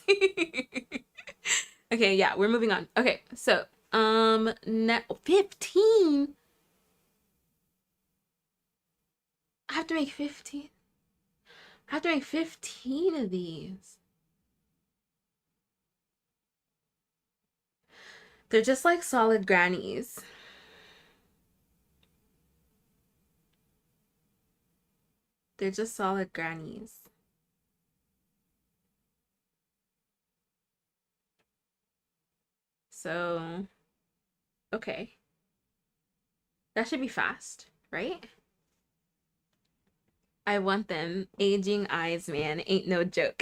Okay, yeah, we're moving on. Okay, so, 15? I have to make 15. I have to make 15 of these. They're just like solid grannies. They're just solid grannies. So, okay. That should be fast, right? I want them. Aging eyes, man. Ain't no joke.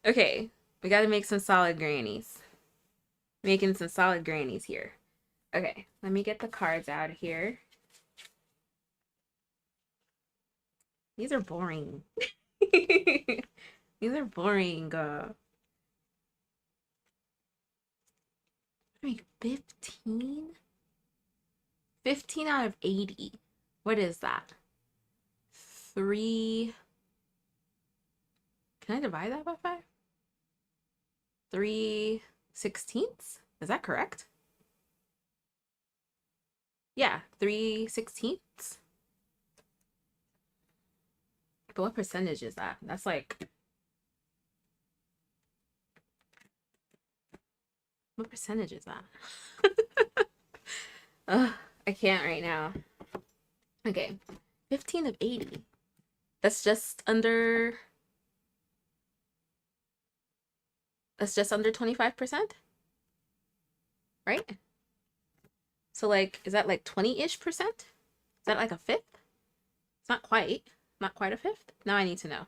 Okay, we gotta make some solid grannies. Making some solid grannies here. Okay, let me get the cards out of here. These are boring. These are boring. Wait, 15? 15 out of 80. What is that? 3. Can I divide that by 5? 3/16? Is that correct? Yeah, 3/16. But what percentage is that? That's like... What percentage is that? Ugh, I can't right now. Okay, 15 of 80. That's just under... That's just under 25%? Right? So like, is that like 20-ish percent? Is that like a fifth? It's not quite. Not quite a fifth? Now I need to know.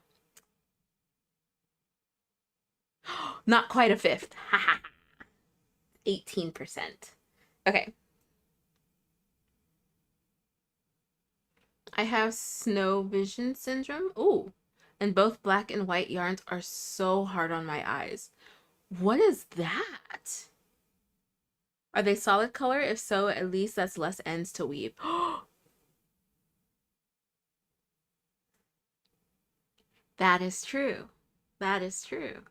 Not quite a fifth. Haha. 18%. Okay. I have snow vision syndrome. Ooh. And both black and white yarns are so hard on my eyes. What is that? Are they solid color? If so, at least that's less ends to weave. That is true. That is true.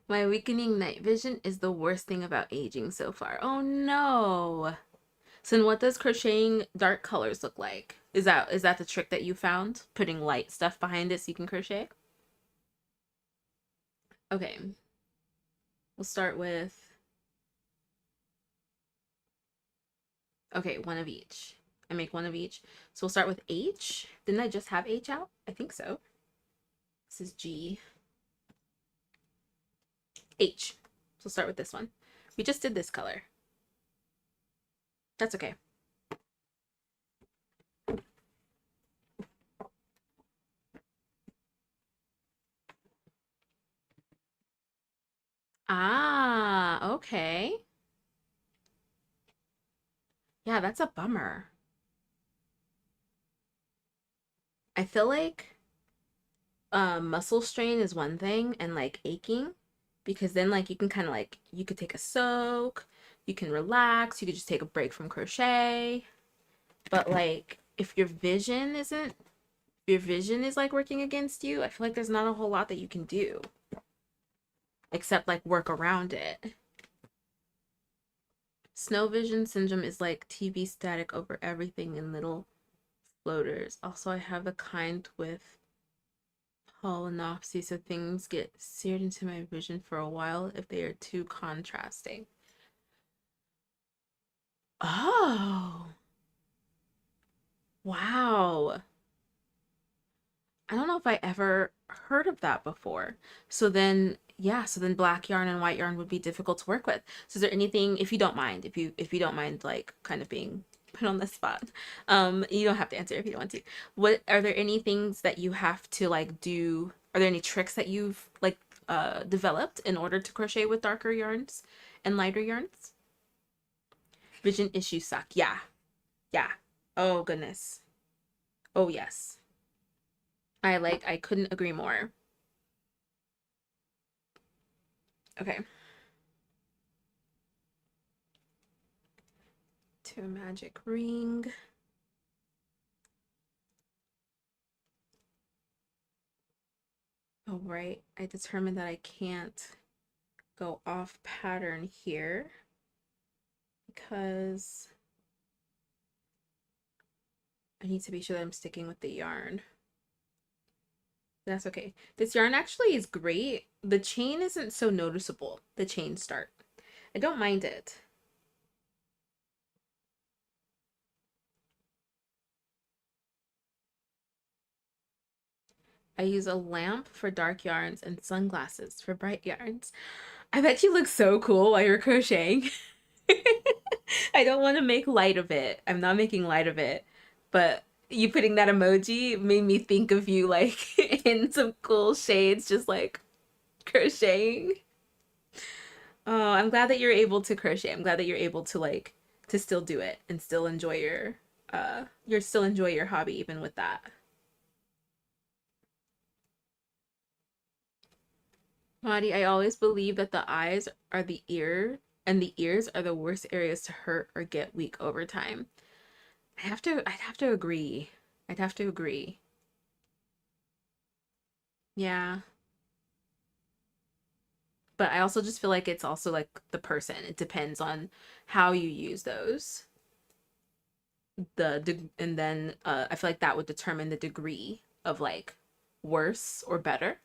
My weakening night vision is the worst thing about aging so far. Oh no. So then what does crocheting dark colors look like? Is that the trick that you found? Putting light stuff behind it so you can crochet? Okay, we'll start with, okay, one of each. I make one of each. So we'll start with H. Didn't I just have H out? I think so. This is G. H. So we'll start with this one. We just did this color. That's okay. Ah, okay. Yeah, that's a bummer. I feel like muscle strain is one thing and like aching, because then like you can kind of like, you could take a soak, you can relax, you could just take a break from crochet. But like if your vision isn't, if your vision is like working against you, I feel like there's not a whole lot that you can do except like work around it. Snow vision syndrome is like TV static over everything in little floaters. Also, I have the kind with polinopsy, so things get seared into my vision for a while if they are too contrasting. Oh, wow. I don't know if I ever heard of that before. So then, yeah, so then black yarn and white yarn would be difficult to work with. So is there anything, if you don't mind, if you don't mind like kind of being put on the spot, you don't have to answer if you don't want to. What are there any things that you have to like do? Are there any tricks that you've like developed in order to crochet with darker yarns and lighter yarns? Vision issues suck. Yeah. Yeah. Oh goodness. Oh yes. I couldn't agree more. Okay. To a magic ring. Oh, right. I determined that I can't go off pattern here because I need to be sure that I'm sticking with the yarn. That's okay. This yarn actually is great. The chain isn't so noticeable, the chain start. I don't mind it. I use a lamp for dark yarns and sunglasses for bright yarns. I bet you look so cool while you're crocheting. I don't want to make light of it. I'm not making light of it. But you putting that emoji made me think of you like in some cool shades, just like crocheting. Oh, I'm glad that you're able to crochet. I'm glad that you're able to like to still do it and still enjoy your you're still enjoy your hobby even with that. Madi, I always believe that the eyes are the ear and the ears are the worst areas to hurt or get weak over time. I'd have to agree. I'd have to agree. Yeah. But I also just feel like it's also like the person. It depends on how you use those. And then I feel like that would determine the degree of like worse or better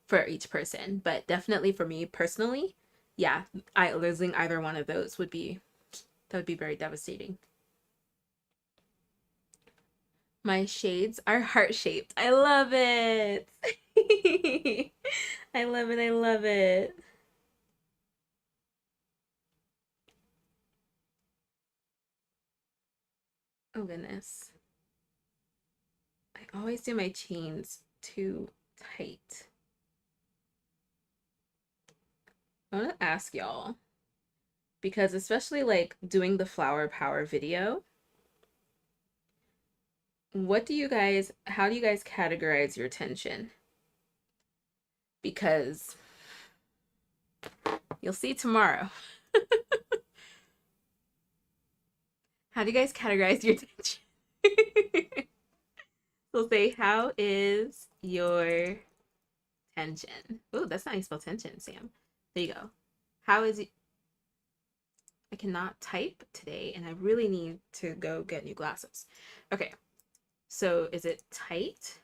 for each person. But definitely for me personally, yeah, I losing either one of those would be, that would be very devastating. My shades are heart shaped. I love it. I love it. I love it. Oh goodness. I always do my chains too tight. I want to ask y'all, because especially like doing the flower power video, how do you guys categorize your tension? Because you'll see tomorrow. How do you guys categorize your tension? So say, how is your tension? Oh, that's not how you spell tension, Sam. There you go. How is it? I cannot type today and I really need to go get new glasses. Okay, so is it tight?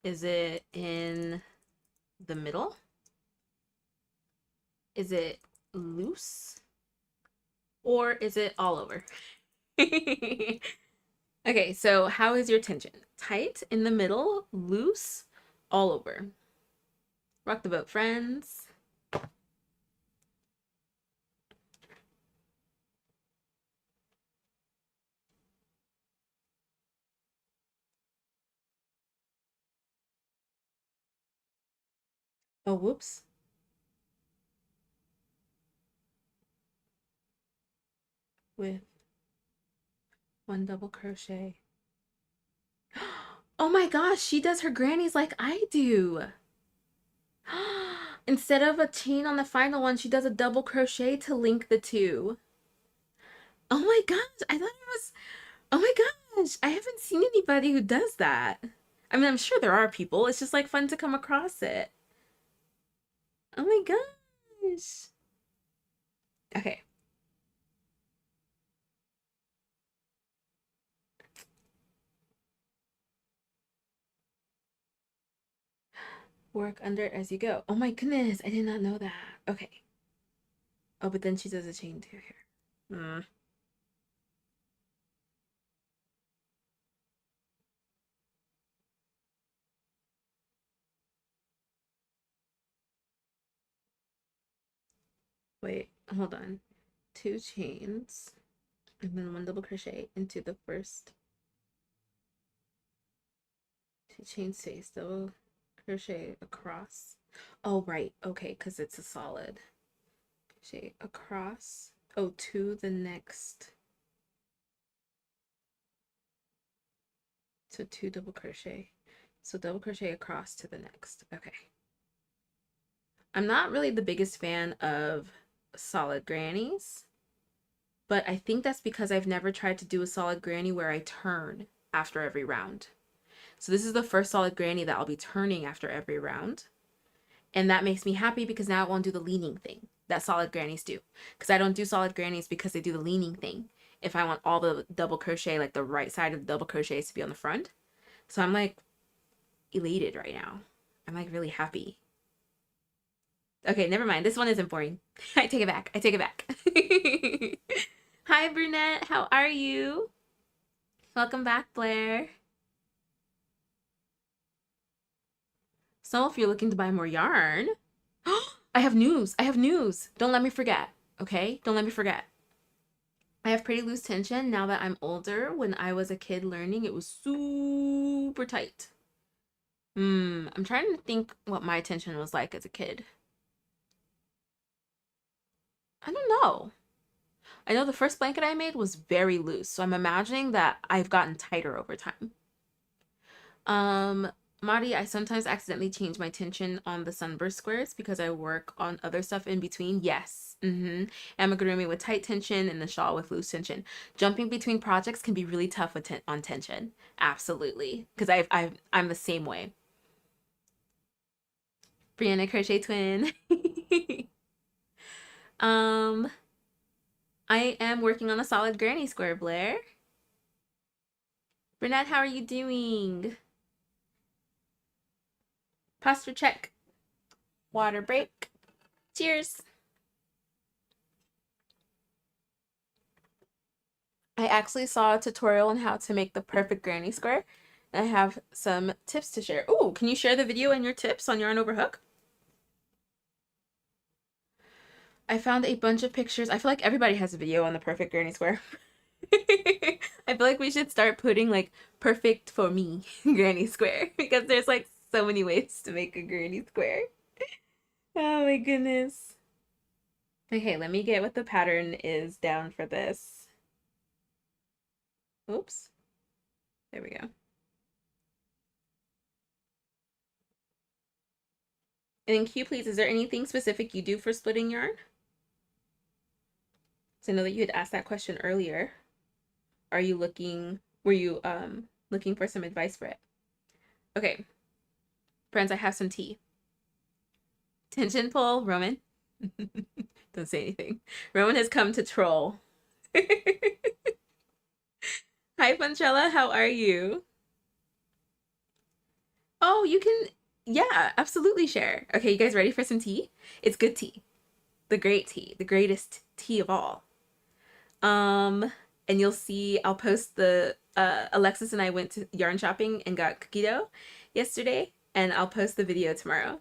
Is it in the middle? Is it loose or is it all over? Okay, so how is your tension? Tight, in the middle, loose, all over. Rock the boat, friends. Oh, whoops. With one double crochet. Oh my gosh, she does her grannies like I do. Instead of a chain on the final one, she does a double crochet to link the two. Oh my gosh, I thought it was, oh my gosh, I haven't seen anybody who does that. I mean, I'm sure there are people. It's just like fun to come across it. Oh my gosh. Okay. Work under it as you go. Oh my goodness, I did not know that. Okay. Oh, but then she does a chain too here. Wait, hold on. Two chains and then one double crochet into the first two chain space, double crochet across. Oh, right. Okay, because it's a solid. Crochet across. Oh, to the next. So two double crochet. So double crochet across to the next. Okay. I'm not really the biggest fan of solid grannies, but I think that's because I've never tried to do a solid granny where I turn after every round. So this is the first solid granny that I'll be turning after every round. And that makes me happy because now I won't do the leaning thing that solid grannies do. Because I don't do solid grannies because they do the leaning thing. If I want all the double crochet, like the right side of the double crochets to be on the front. So I'm like elated right now. I'm like really happy. Okay, never mind. This one isn't boring. I take it back. I take it back. Hi, Brunette. How are you? Welcome back, Blair. So if you're looking to buy more yarn, I have news. I have news. Don't let me forget. Okay? Don't let me forget. I have pretty loose tension now that I'm older. When I was a kid learning, it was super tight. I'm trying to think what my tension was like as a kid. I don't know. I know the first blanket I made was very loose, so I'm imagining that I've gotten tighter over time. Mari, I sometimes accidentally change my tension on the sunburst squares because I work on other stuff in between. Yes. Amigurumi with tight tension and the shawl with loose tension. Jumping between projects can be really tough with on tension. Absolutely. Because I'm the same way. Brianna Crochet Twin. I am working on a solid granny square, Blair. Burnett, how are you doing? Posture check. Water break. Cheers. I actually saw a tutorial on how to make the perfect granny square. And I have some tips to share. Oh, can you share the video and your tips on Yarn Over Hook? I found a bunch of pictures. I feel like everybody has a video on the perfect granny square. I feel like we should start putting like perfect for me granny square because there's like so many ways to make a granny square. Oh my goodness. Okay, let me get what the pattern is down for this. Oops. There we go. And then Q, please, is there anything specific you do for splitting yarn? So I know that you had asked that question earlier. Were you looking for some advice for it? Okay. Friends, I have some tea. Tension pull, Roman. Don't say anything. Roman has come to troll. Hi, Funchella, how are you? Oh, you can, yeah, absolutely share. Okay, you guys ready for some tea? It's good tea. the great tea, the greatest tea of all. And you'll see, I'll post the, Alexis and I went to yarn shopping and got cookie dough yesterday, and I'll post the video tomorrow.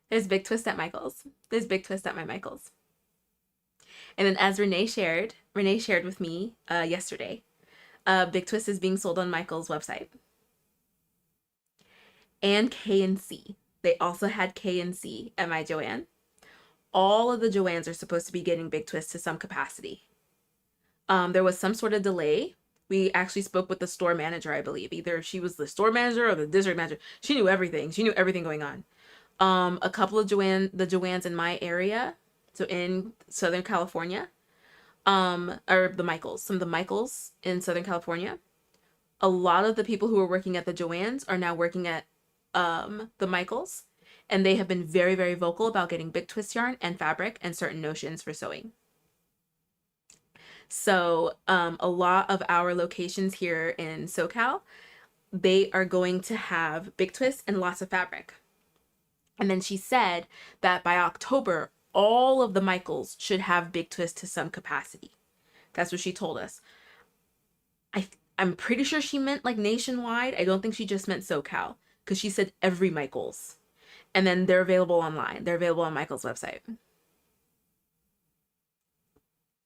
There's Big Twist at Michael's. There's Big Twist at my Michael's. And then as Renee shared with me yesterday, Big Twist is being sold on Michael's website. And K&C. They also had K&C at my Joann. All of the Joanns are supposed to be getting Big Twist to some capacity. There was some sort of delay. We actually spoke with the store manager, I believe. Either she was the store manager or the district manager. She knew everything. She knew everything going on. A couple of the Joanns in my area, so in Southern California, or the Michaels, some of the Michaels in Southern California, a lot of the people who were working at the Joanns are now working at the Michaels, and they have been very, very vocal about getting Big Twist yarn and fabric and certain notions for sewing. So a lot of our locations here in SoCal, they are going to have Big Twist and lots of fabric. And then she said that by October, all of the Michaels should have Big Twist to some capacity. That's what she told us. I'm pretty sure she meant like nationwide. I don't think she just meant SoCal, because she said every Michaels. And then they're available online. They're available on Michael's website.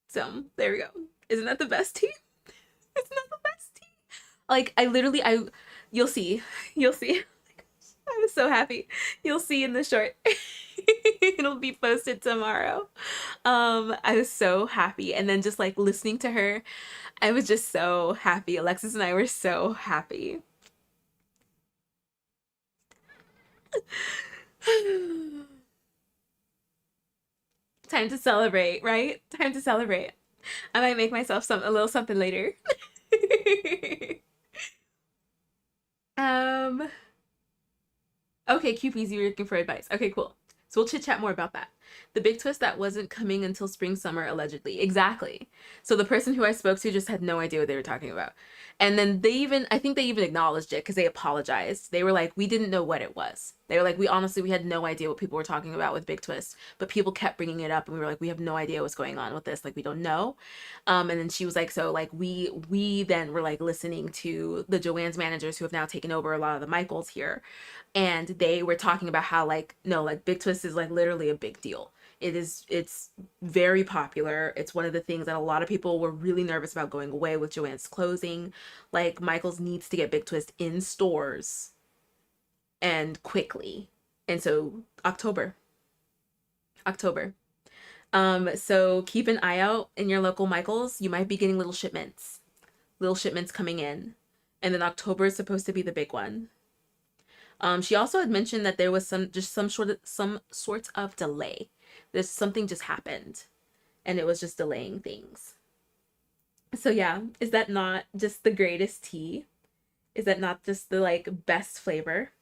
So there we go. Isn't that the best tea? Isn't that the best tea? Like you'll see. I was so happy. You'll see in the short. It'll be posted tomorrow. I was so happy. And then just like listening to her, I was just so happy. Alexis and I were so happy. Time to celebrate, right? Time to celebrate. I might make myself a little something later. Okay, QPs, you're looking for advice. Okay, cool. So we'll chit chat more about that. The Big Twist that wasn't coming until spring, summer, allegedly. Exactly. So the person who I spoke to just had no idea what they were talking about. And then I think they even acknowledged it because they apologized. They were like, we didn't know what it was. They were like, we had no idea what people were talking about with Big Twist, but people kept bringing it up and we were like, we have no idea what's going on with this. Like, we don't know. And then she was like, so like, we then were like listening to the Joann's managers who have now taken over a lot of the Michaels here. And they were talking about how like, no, like Big Twist is like literally a big deal. It's very popular. It's one of the things that a lot of people were really nervous about going away with Joann's closing. Like, Michael's needs to get Big Twist in stores and quickly. And so October. So keep an eye out in your local Michael's. You might be getting little shipments coming in. And then October is supposed to be the big one. She also had mentioned that there was some sort of delay. There's something just happened and it was just delaying things. So yeah, is that not just the greatest tea? Is that not just the like best flavor?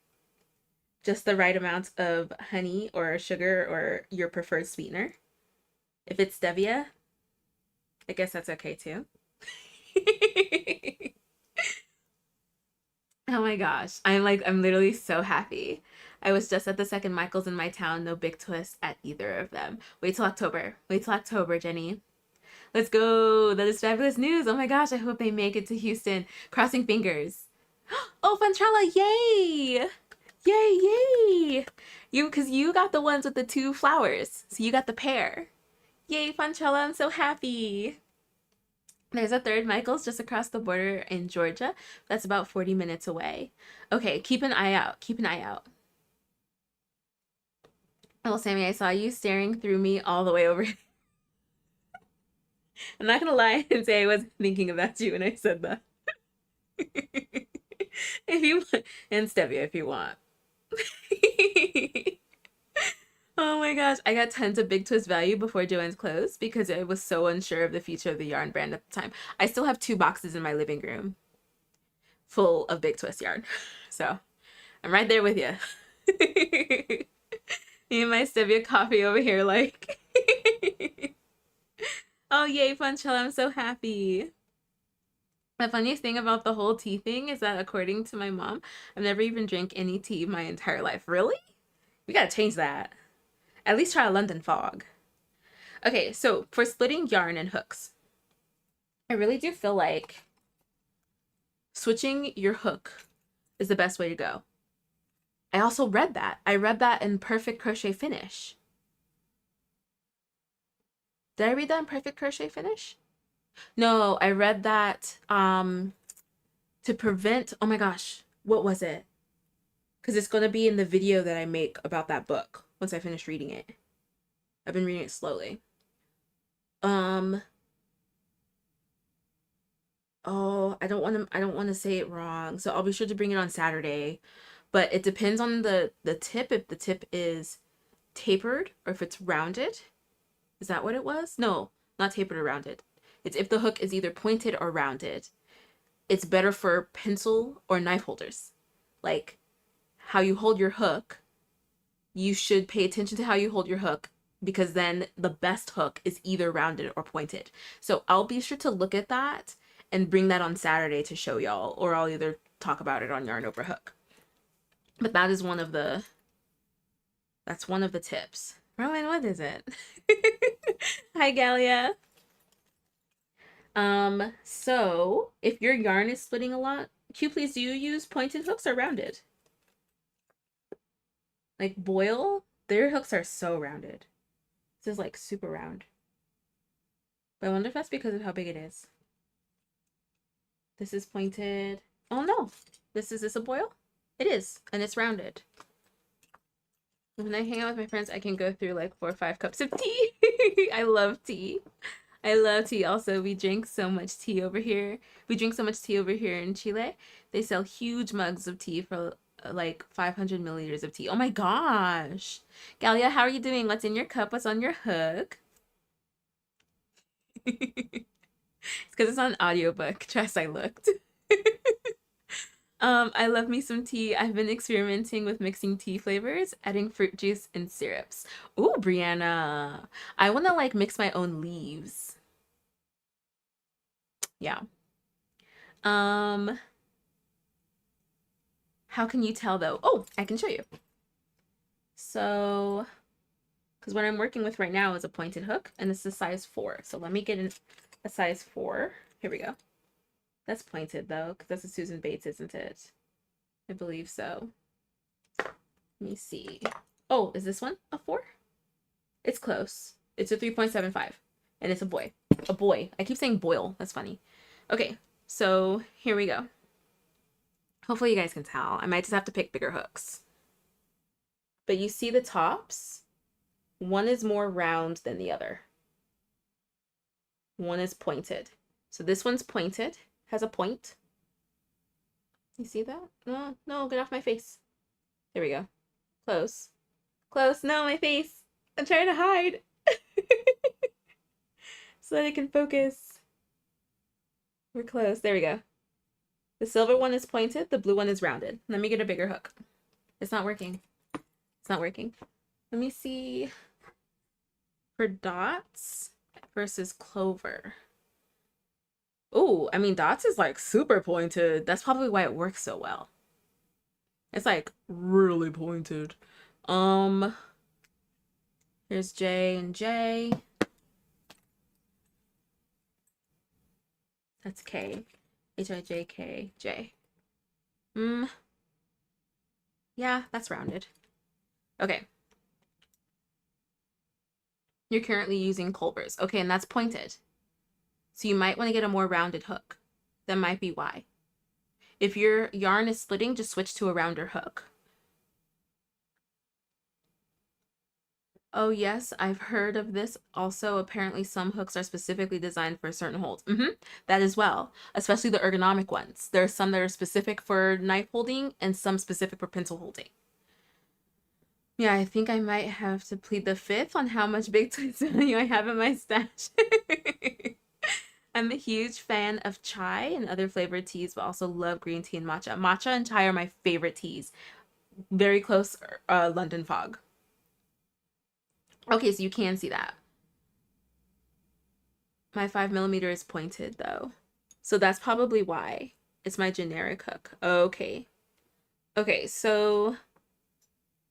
Just the right amount of honey or sugar or your preferred sweetener? If it's stevia, I guess that's okay too. Oh my gosh. I'm literally so happy. I was just at the second Michael's in my town. No Big Twist at either of them. Wait till October. Wait till October, Jenny. Let's go. That is fabulous news. Oh my gosh. I hope they make it to Houston. Crossing fingers. Oh, Fantrella. Yay. Yay. Because you got the ones with the 2 flowers. So you got the pair. Yay, Fantrella. I'm so happy. There's a third Michael's just across the border in Georgia. That's about 40 minutes away. Okay, keep an eye out. Keep an eye out. Oh, Sammy, I saw you staring through me all the way over. I'm not gonna lie and say I wasn't thinking about you when I said that. If you want, and Stevia, if you want. Oh my gosh, I got tons of Big Twist value before Joann's closed because I was so unsure of the future of the yarn brand at the time. I still have 2 boxes in my living room full of Big Twist yarn. So I'm right there with you. Me and my Stevia coffee over here like. Oh yay, Funchella, I'm so happy. The funniest thing about the whole tea thing is that according to my mom, I've never even drank any tea my entire life. Really? We gotta change that. At least try a London fog. Okay, so for splitting yarn and hooks, I really do feel like switching your hook is the best way to go. I also read that. I read that in Perfect Crochet Finish. Did I read that in Perfect Crochet Finish? No, I read that to prevent, oh my gosh, what was it? Because it's going to be in the video that I make about that book once I finish reading it. I've been reading it slowly. Oh, I don't want to say it wrong. So I'll be sure to bring it on Saturday. But it depends on the tip, if the tip is tapered or if it's rounded. Is that what it was? No, not tapered or rounded. It's if the hook is either pointed or rounded. It's better for pencil or knife holders. Like how you hold your hook, you should pay attention to how you hold your hook, because then the best hook is either rounded or pointed. So I'll be sure to look at that and bring that on Saturday to show y'all, or I'll either talk about it on Yarn Over Hook. But that is one of the tips. Rowan, what is it? Hi, Galia. So if your yarn is splitting a lot, please, do you use pointed hooks or rounded? Like Boyle, their hooks are so rounded. This is like super round. But I wonder if that's because of how big it is. This is pointed. Oh no, is this a Boyle? It is, and it's rounded. When I hang out with my friends, I can go through like 4 or 5 cups of tea. I love tea. I love tea. Also, we drink so much tea over here. We drink so much tea over here in Chile. They sell huge mugs of tea for like 500 milliliters of tea. Oh my gosh. Galia, how are you doing? What's in your cup? What's on your hook? It's because it's on audiobook. Trust, I looked. I love me some tea. I've been experimenting with mixing tea flavors, adding fruit juice and syrups. Ooh, Brianna. I want to like mix my own leaves. Yeah. How can you tell though? Oh, I can show you. So, because what I'm working with right now is a pointed hook, and this is size 4. So let me get a size 4. Here we go. That's pointed though, because that's a Susan Bates, isn't it? I believe so. Let me see. Oh, is this one a 4? It's close. It's a 3.75, and it's a boy. A boy. I keep saying Boyle. That's funny. Okay, so here we go. Hopefully you guys can tell. I might just have to pick bigger hooks. But you see the tops? One is more round than the other. One is pointed. So this one's pointed, has a point. You see that? No, no, get off my face. There we go. Close. Close. No, my face. I'm trying to hide. So that I can focus. We're close. There we go. The silver one is pointed. The blue one is rounded. Let me get a bigger hook. It's not working. It's not working. Let me see. For dots versus clover. Oh, I mean, dots is like super pointed. That's probably why it works so well. It's like really pointed. Here's J and J. That's K. H-I-J-K, J. Yeah, that's rounded. Okay. You're currently using Culver's. Okay, and that's pointed. So you might want to get a more rounded hook. That might be why. If your yarn is splitting, just switch to a rounder hook. Oh yes, I've heard of this. Also, apparently some hooks are specifically designed for certain holds. That as well, especially the ergonomic ones. There are some that are specific for knife holding and some specific for pencil holding. Yeah, I think I might have to plead the fifth on how much big twist value I have in my stash. I'm a huge fan of chai and other flavored teas, but also love green tea and matcha. Matcha and chai are my favorite teas. Very close, London fog. Okay, so you can see that. My 5mm is pointed though. So that's probably why. It's my generic hook. Okay. Okay, so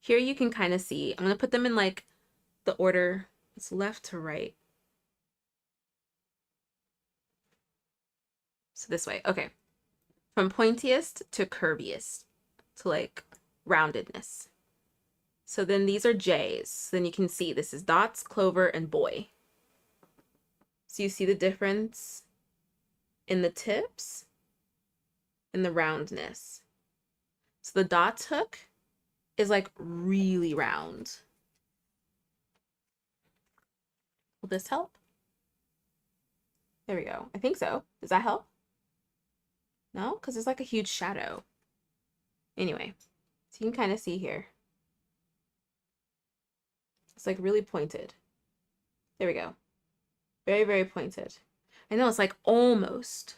here you can kind of see. I'm going to put them in like the order. It's left to right. So this way. Okay. From pointiest to curviest. To like roundedness. So then these are J's. Then you can see this is dots, clover, and boy. So you see the difference in the tips and the roundness. So the dots hook is like really round. Will this help? There we go. I think so. Does that help? No? Because there's like a huge shadow. Anyway, so you can kind of see here. It's like really pointed. There we go. Very, very pointed. I know it's like almost,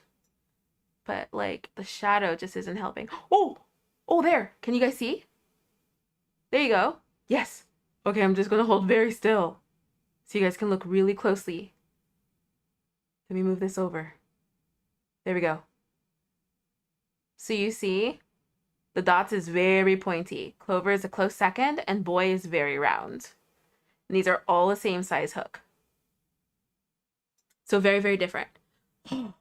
but like the shadow just isn't helping. Oh, oh, there. Can you guys see? There you go. Yes. Okay, I'm just going to hold very still so you guys can look really closely. Let me move this over. There we go. So you see, the dots is very pointy. Clover is a close second, and boy is very round. And these are all the same size hook. So very, very different. Now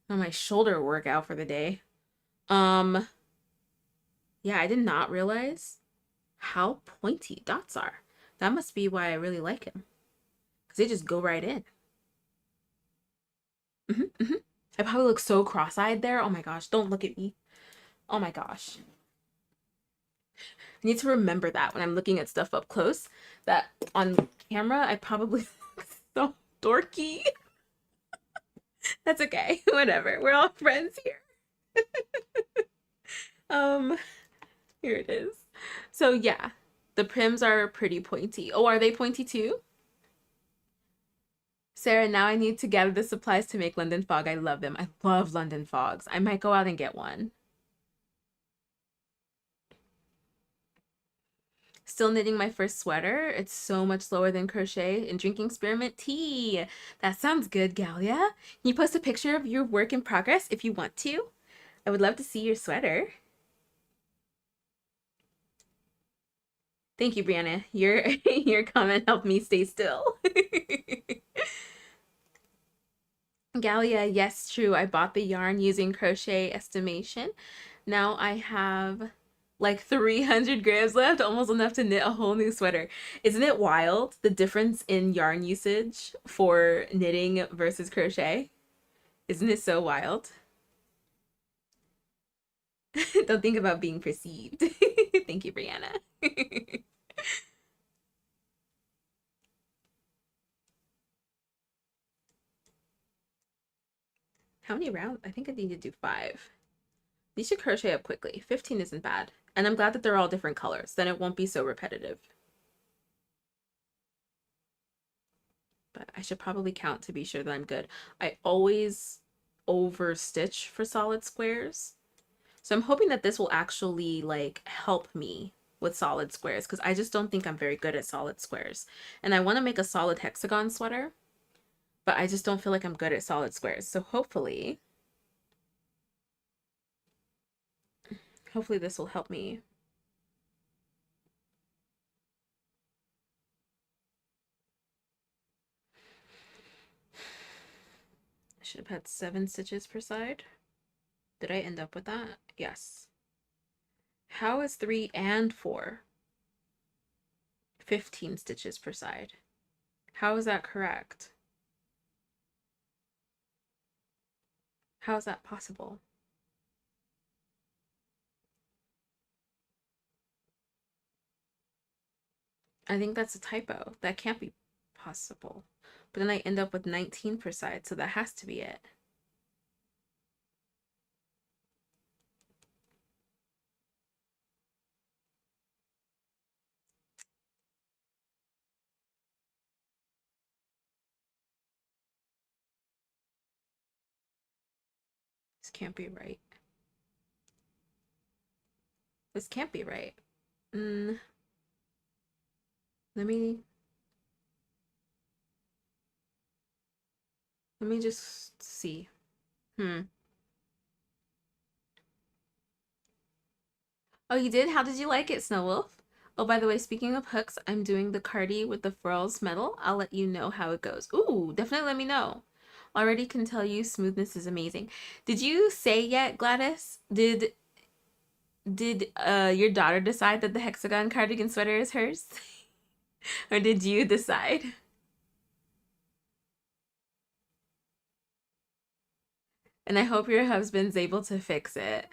my shoulder workout for the day. Yeah, I did not realize how pointy dots are. That must be why I really like him. Because they just go right in. I probably look so cross-eyed there. Oh my gosh, don't look at me. Oh my gosh. I need to remember that when I'm looking at stuff up close, that on camera I probably look so dorky. That's okay. Whatever. We're all friends here. Here it is. So yeah, the prims are pretty pointy. Oh, are they pointy too? Sarah, now I need to gather the supplies to make London Fog. I love them. I love London Fogs. I might go out and get one. Still knitting my first sweater. It's so much slower than crochet and drinking spearmint tea. That sounds good, Galia. Can you post a picture of your work in progress if you want to? I would love to see your sweater. Thank you, Brianna. Your comment helped me stay still. Galia, yes, true. I bought the yarn using crochet estimation. Now I have like 300 grams left, almost enough to knit a whole new sweater. Isn't it wild, the difference in yarn usage for knitting versus crochet? Isn't it so wild? Don't think about being perceived. Thank you, Brianna. How many rounds? I think I need to do 5. These should crochet up quickly. 15 isn't bad. And I'm glad that they're all different colors. Then it won't be so repetitive. But I should probably count to be sure that I'm good. I always overstitch for solid squares. So I'm hoping that this will actually like help me with solid squares because I just don't think I'm very good at solid squares. And I want to make a solid hexagon sweater, but I just don't feel like I'm good at solid squares. So hopefully this will help me. I should have had 7 stitches per side. Did I end up with that? Yes. How is 3 and 4? 15 stitches per side. How is that correct? How is that possible? I think that's a typo. That can't be possible. But then I end up with 19 per side, so that has to be it. This can't be right. This can't be right. Let me just see. Oh, you did? How did you like it, Snow Wolf? Oh, by the way, speaking of hooks, I'm doing the Cardi with the frills metal. I'll let you know how it goes. Ooh, definitely let me know. Already can tell you smoothness is amazing. Did you say yet, Gladys? Did your daughter decide that the hexagon cardigan sweater is hers? Or did you decide? And I hope your husband's able to fix it.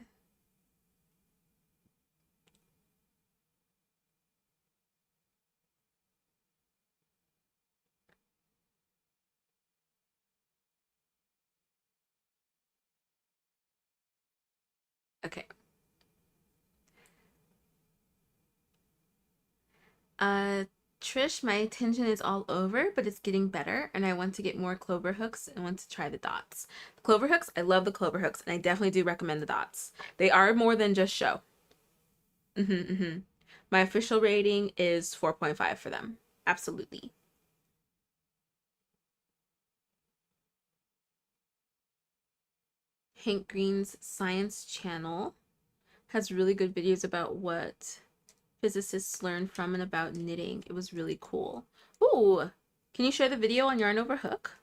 Okay. Uh, Trish, my tension is all over, but it's getting better, and I want to get more clover hooks and want to try the dots. The clover hooks, I love the clover hooks, and I definitely do recommend the dots. They are more than just show. My official rating is 4.5 for them. Absolutely. Hank Green's Science Channel has really good videos about what physicists learn from and about knitting. It was really cool. Ooh, can you share the video on Yarn Over Hook?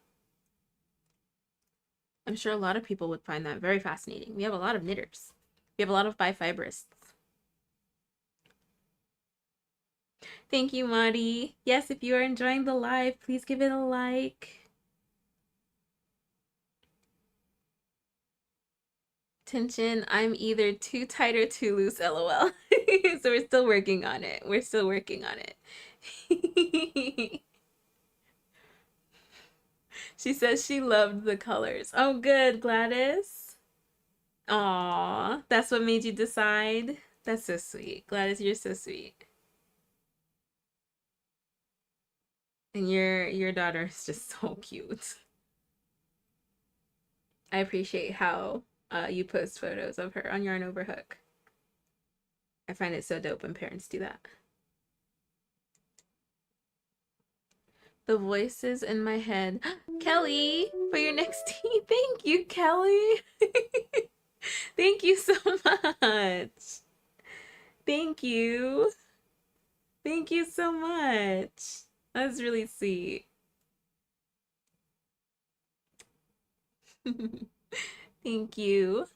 I'm sure a lot of people would find that very fascinating. We have a lot of knitters. We have a lot of bifiberists. Thank you, Madi. Yes, if you are enjoying the live, please give it a like. Tension, I'm either too tight or too loose, lol. So we're still working on it. We're still working on it. She says she loved the colors. Oh, good, Gladys. Aw, that's what made you decide? That's so sweet. Gladys, you're so sweet. And your daughter is just so cute. I appreciate how you post photos of her on Yarn Over Hook. I find it so dope when parents do that. The voices in my head. Kelly, for your next tea. Thank you, Kelly. Thank you so much. Thank you. Thank you so much. That's really sweet. Thank you.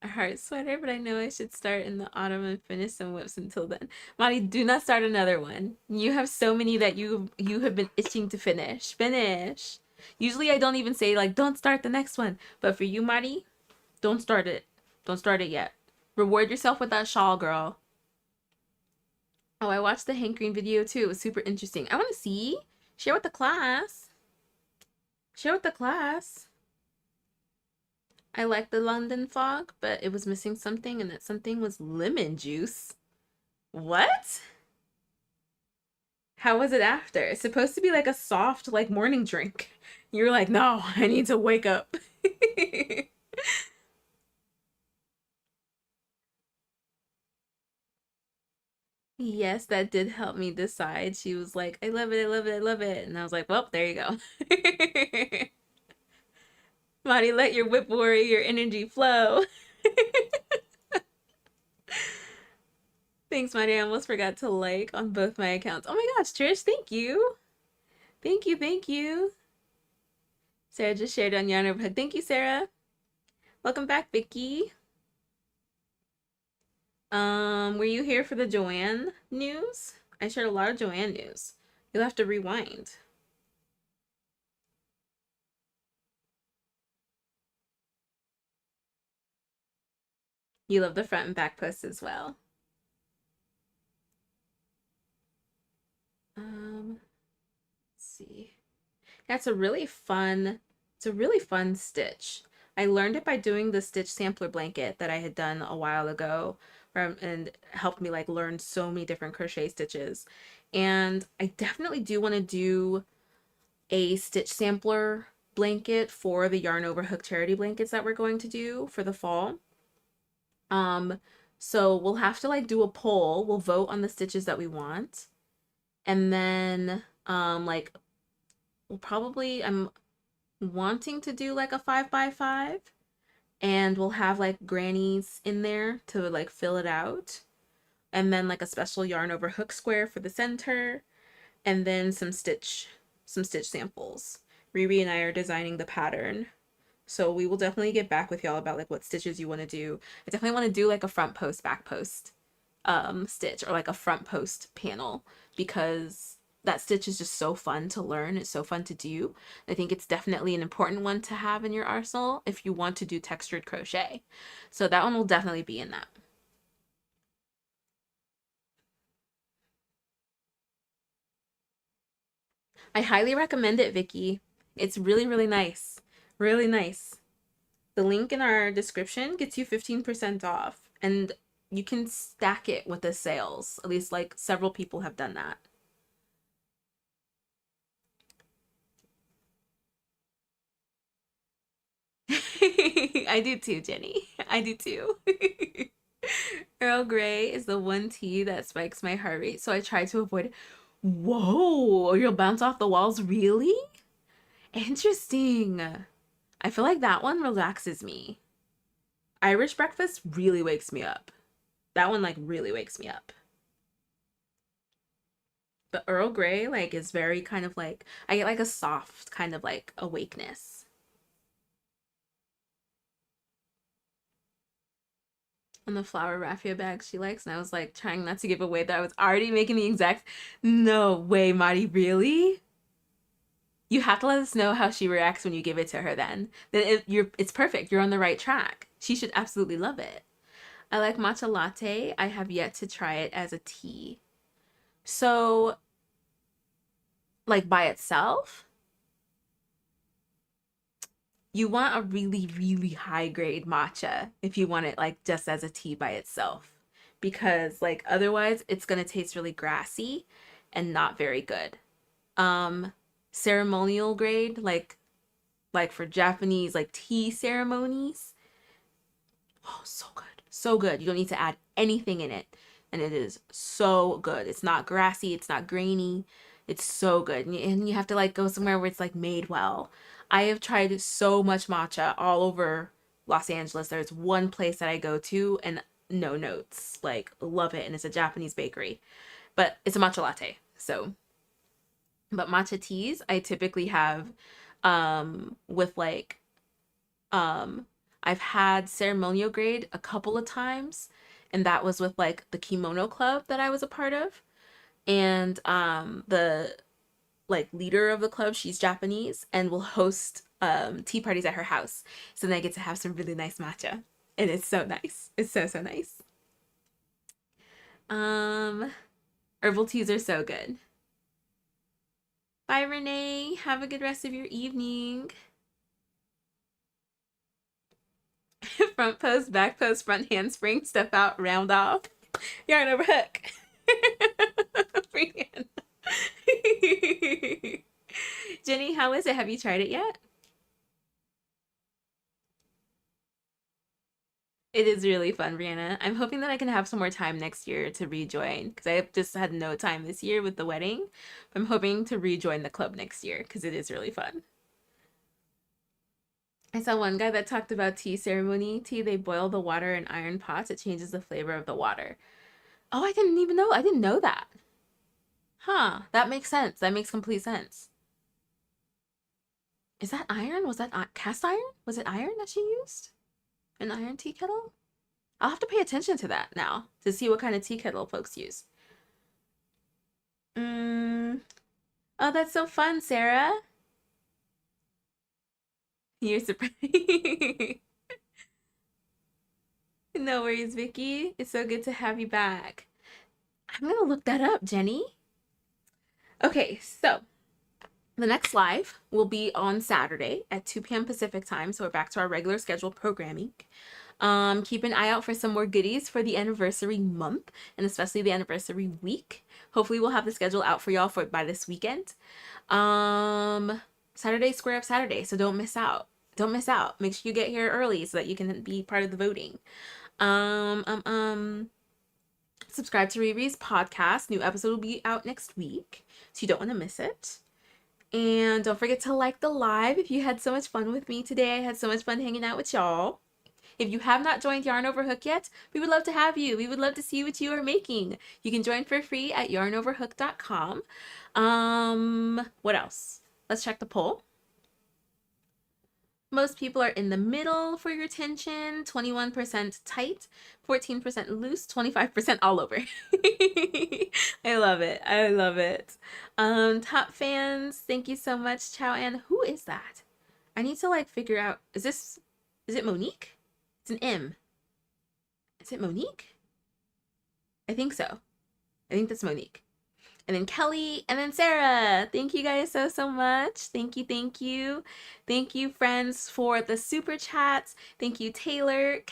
A heart sweater, but I know I should start in the autumn and finish some whips until then. Monty, do not start another one. You have so many that you have been itching to finish. Finish. Usually I don't even say like don't start the next one, but for you, Marty, don't start it. Don't start it yet. Reward yourself with that shawl, girl. Oh, I watched the Hank Green video too. It was super interesting. I want to see. Share with the class. Share with the class. I like the London fog, but it was missing something, and that something was lemon juice. What? How was it after? It's supposed to be like a soft, like morning drink. You're like, no, I need to wake up. Yes, that did help me decide. She was like, I love it, I love it, I love it. And I was like, well, there you go. Marty, let your whip warrior your energy flow. Thanks, Marty. I almost forgot to like on both my accounts. Oh my gosh, Trish, thank you. Thank you, thank you. Sarah just shared on Yarn Over Hook. Thank you, Sarah. Welcome back, Vicky. Were you here for the Joanne news? I shared a lot of Joanne news. You'll have to rewind. You love the front and back posts as well. Let's see. That's a really fun, it's a really fun stitch. I learned it by doing the stitch sampler blanket that I had done a while ago, and helped me like learn so many different crochet stitches. And I definitely do want to do a stitch sampler blanket for the Yarn Over Hook charity blankets that we're going to do for the fall. Um, so we'll have to like do a poll. We'll vote on the stitches that we want. And then like we'll probably I'm wanting to do like a 5x5, and we'll have like grannies in there to like fill it out. and then like a special yarn over hook square for the center, and then some stitch samples. Riri and I are designing the pattern. So we will definitely get back with y'all about like what stitches you want to do. I definitely want to do like a front post, back post stitch, or like a front post panel, because that stitch is just so fun to learn. It's so fun to do. I think it's definitely an important one to have in your arsenal if you want to do textured crochet. So that one will definitely be in that. I highly recommend it, Vicky. It's really, really nice. Really nice. The link in our description gets you 15% off, and you can stack it with the sales. At least like several people have done that. I do too, Jenny. I do too. Earl Grey is the one tea that spikes my heart rate, so I try to avoid it. Whoa, you'll bounce off the walls? Really? Interesting. I feel like that one relaxes me. Irish breakfast really wakes me up. That one like really wakes me up. But Earl Grey like is very kind of like, I get like a soft kind of like awakeness. And the flower raffia bag she likes, and I was like trying not to give away that I was already making the exact. No way, Marty, really? You have to let us know how she reacts when you give it to her then. It's perfect. You're on the right track. She should absolutely love it. I like matcha latte. I have yet to try it as a tea. So, like by itself, you want a really, really high grade matcha if you want it like just as a tea by itself. Because like otherwise it's gonna taste really grassy and not very good. Ceremonial grade, like for Japanese like tea ceremonies. Oh, so good. So good. You don't need to add anything in it. And it is so good. It's not grassy, it's not grainy. It's so good. And you have to like go somewhere where it's like made well. I have tried so much matcha all over Los Angeles. There's one place that I go to and no notes. Like love it. And it's a Japanese bakery. But it's a matcha latte. So, but matcha teas I typically have with like I've had ceremonial grade a couple of times, and that was with like the kimono club that I was a part of. And the like leader of the club, she's Japanese and will host tea parties at her house. So then I get to have some really nice matcha. And it's so nice. It's so so nice. Um Herbal teas are so good. Bye Renee. Have a good rest of your evening. Front post, back post, front handspring, step out, round off, yarn over hook. Jenny, how is it? Have you tried it yet? It is really fun, Brianna. I'm hoping that I can have some more time next year to rejoin, because I have just had no time this year with the wedding. I'm hoping to rejoin the club next year because it is really fun. I saw one guy that talked about tea ceremony tea. They boil the water in iron pots. It changes the flavor of the water. Oh, I didn't even know. I didn't know that. Huh. That makes sense. That makes complete sense. Is that iron? Was that cast iron? Was it iron that she used? An iron tea kettle? I'll have to pay attention to that now to see what kind of tea kettle folks use. Mm. Oh, that's so fun, Sarah. You're surprised. No worries, Vicky. It's so good to have you back. I'm gonna look that up, Jenny. Okay, so the next live will be on Saturday at 2 p.m. Pacific time, so we're back to our regular scheduled programming. Keep an eye out for some more goodies for the anniversary month and especially the anniversary week. Hopefully we'll have the schedule out for y'all by this weekend. Saturday, Square Up Saturday, so don't miss out. Don't miss out. Make sure you get here early so that you can be part of the voting. Subscribe to Riri's podcast. New episode will be out next week, so you don't want to miss it. And don't forget to like the live if you had so much fun with me today. I had so much fun hanging out with y'all. If you have not joined Yarn Over Hook yet, we would love to have you. We would love to see what you are making. You can join for free at yarnoverhook.com. What else? Let's check the poll. Most people are in the middle for your tension, 21% tight, 14% loose, 25% all over. I love it. I love it. Top fans, thank you so much. Chow Ann. Who is that? I need to like figure out, is it Monique? It's an M. Is it Monique? I think so. I think that's Monique. And then Kelly, and then Sarah. Thank you guys so much. Thank you, thank you. Thank you, friends, for the super chats. Thank you, Taylor,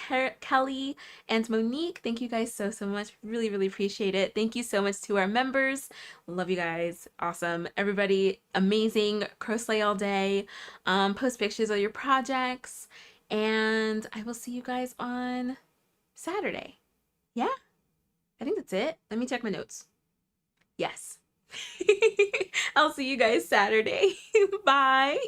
Kelly, and Monique. Thank you guys so much. Really, really appreciate it. Thank you so much to our members. Love you guys. Awesome. Everybody, amazing. Crochet all day. Post pictures of your projects. And I will see you guys on Saturday. Yeah? I think that's it. Let me check my notes. Yes. I'll see you guys Saturday. Bye.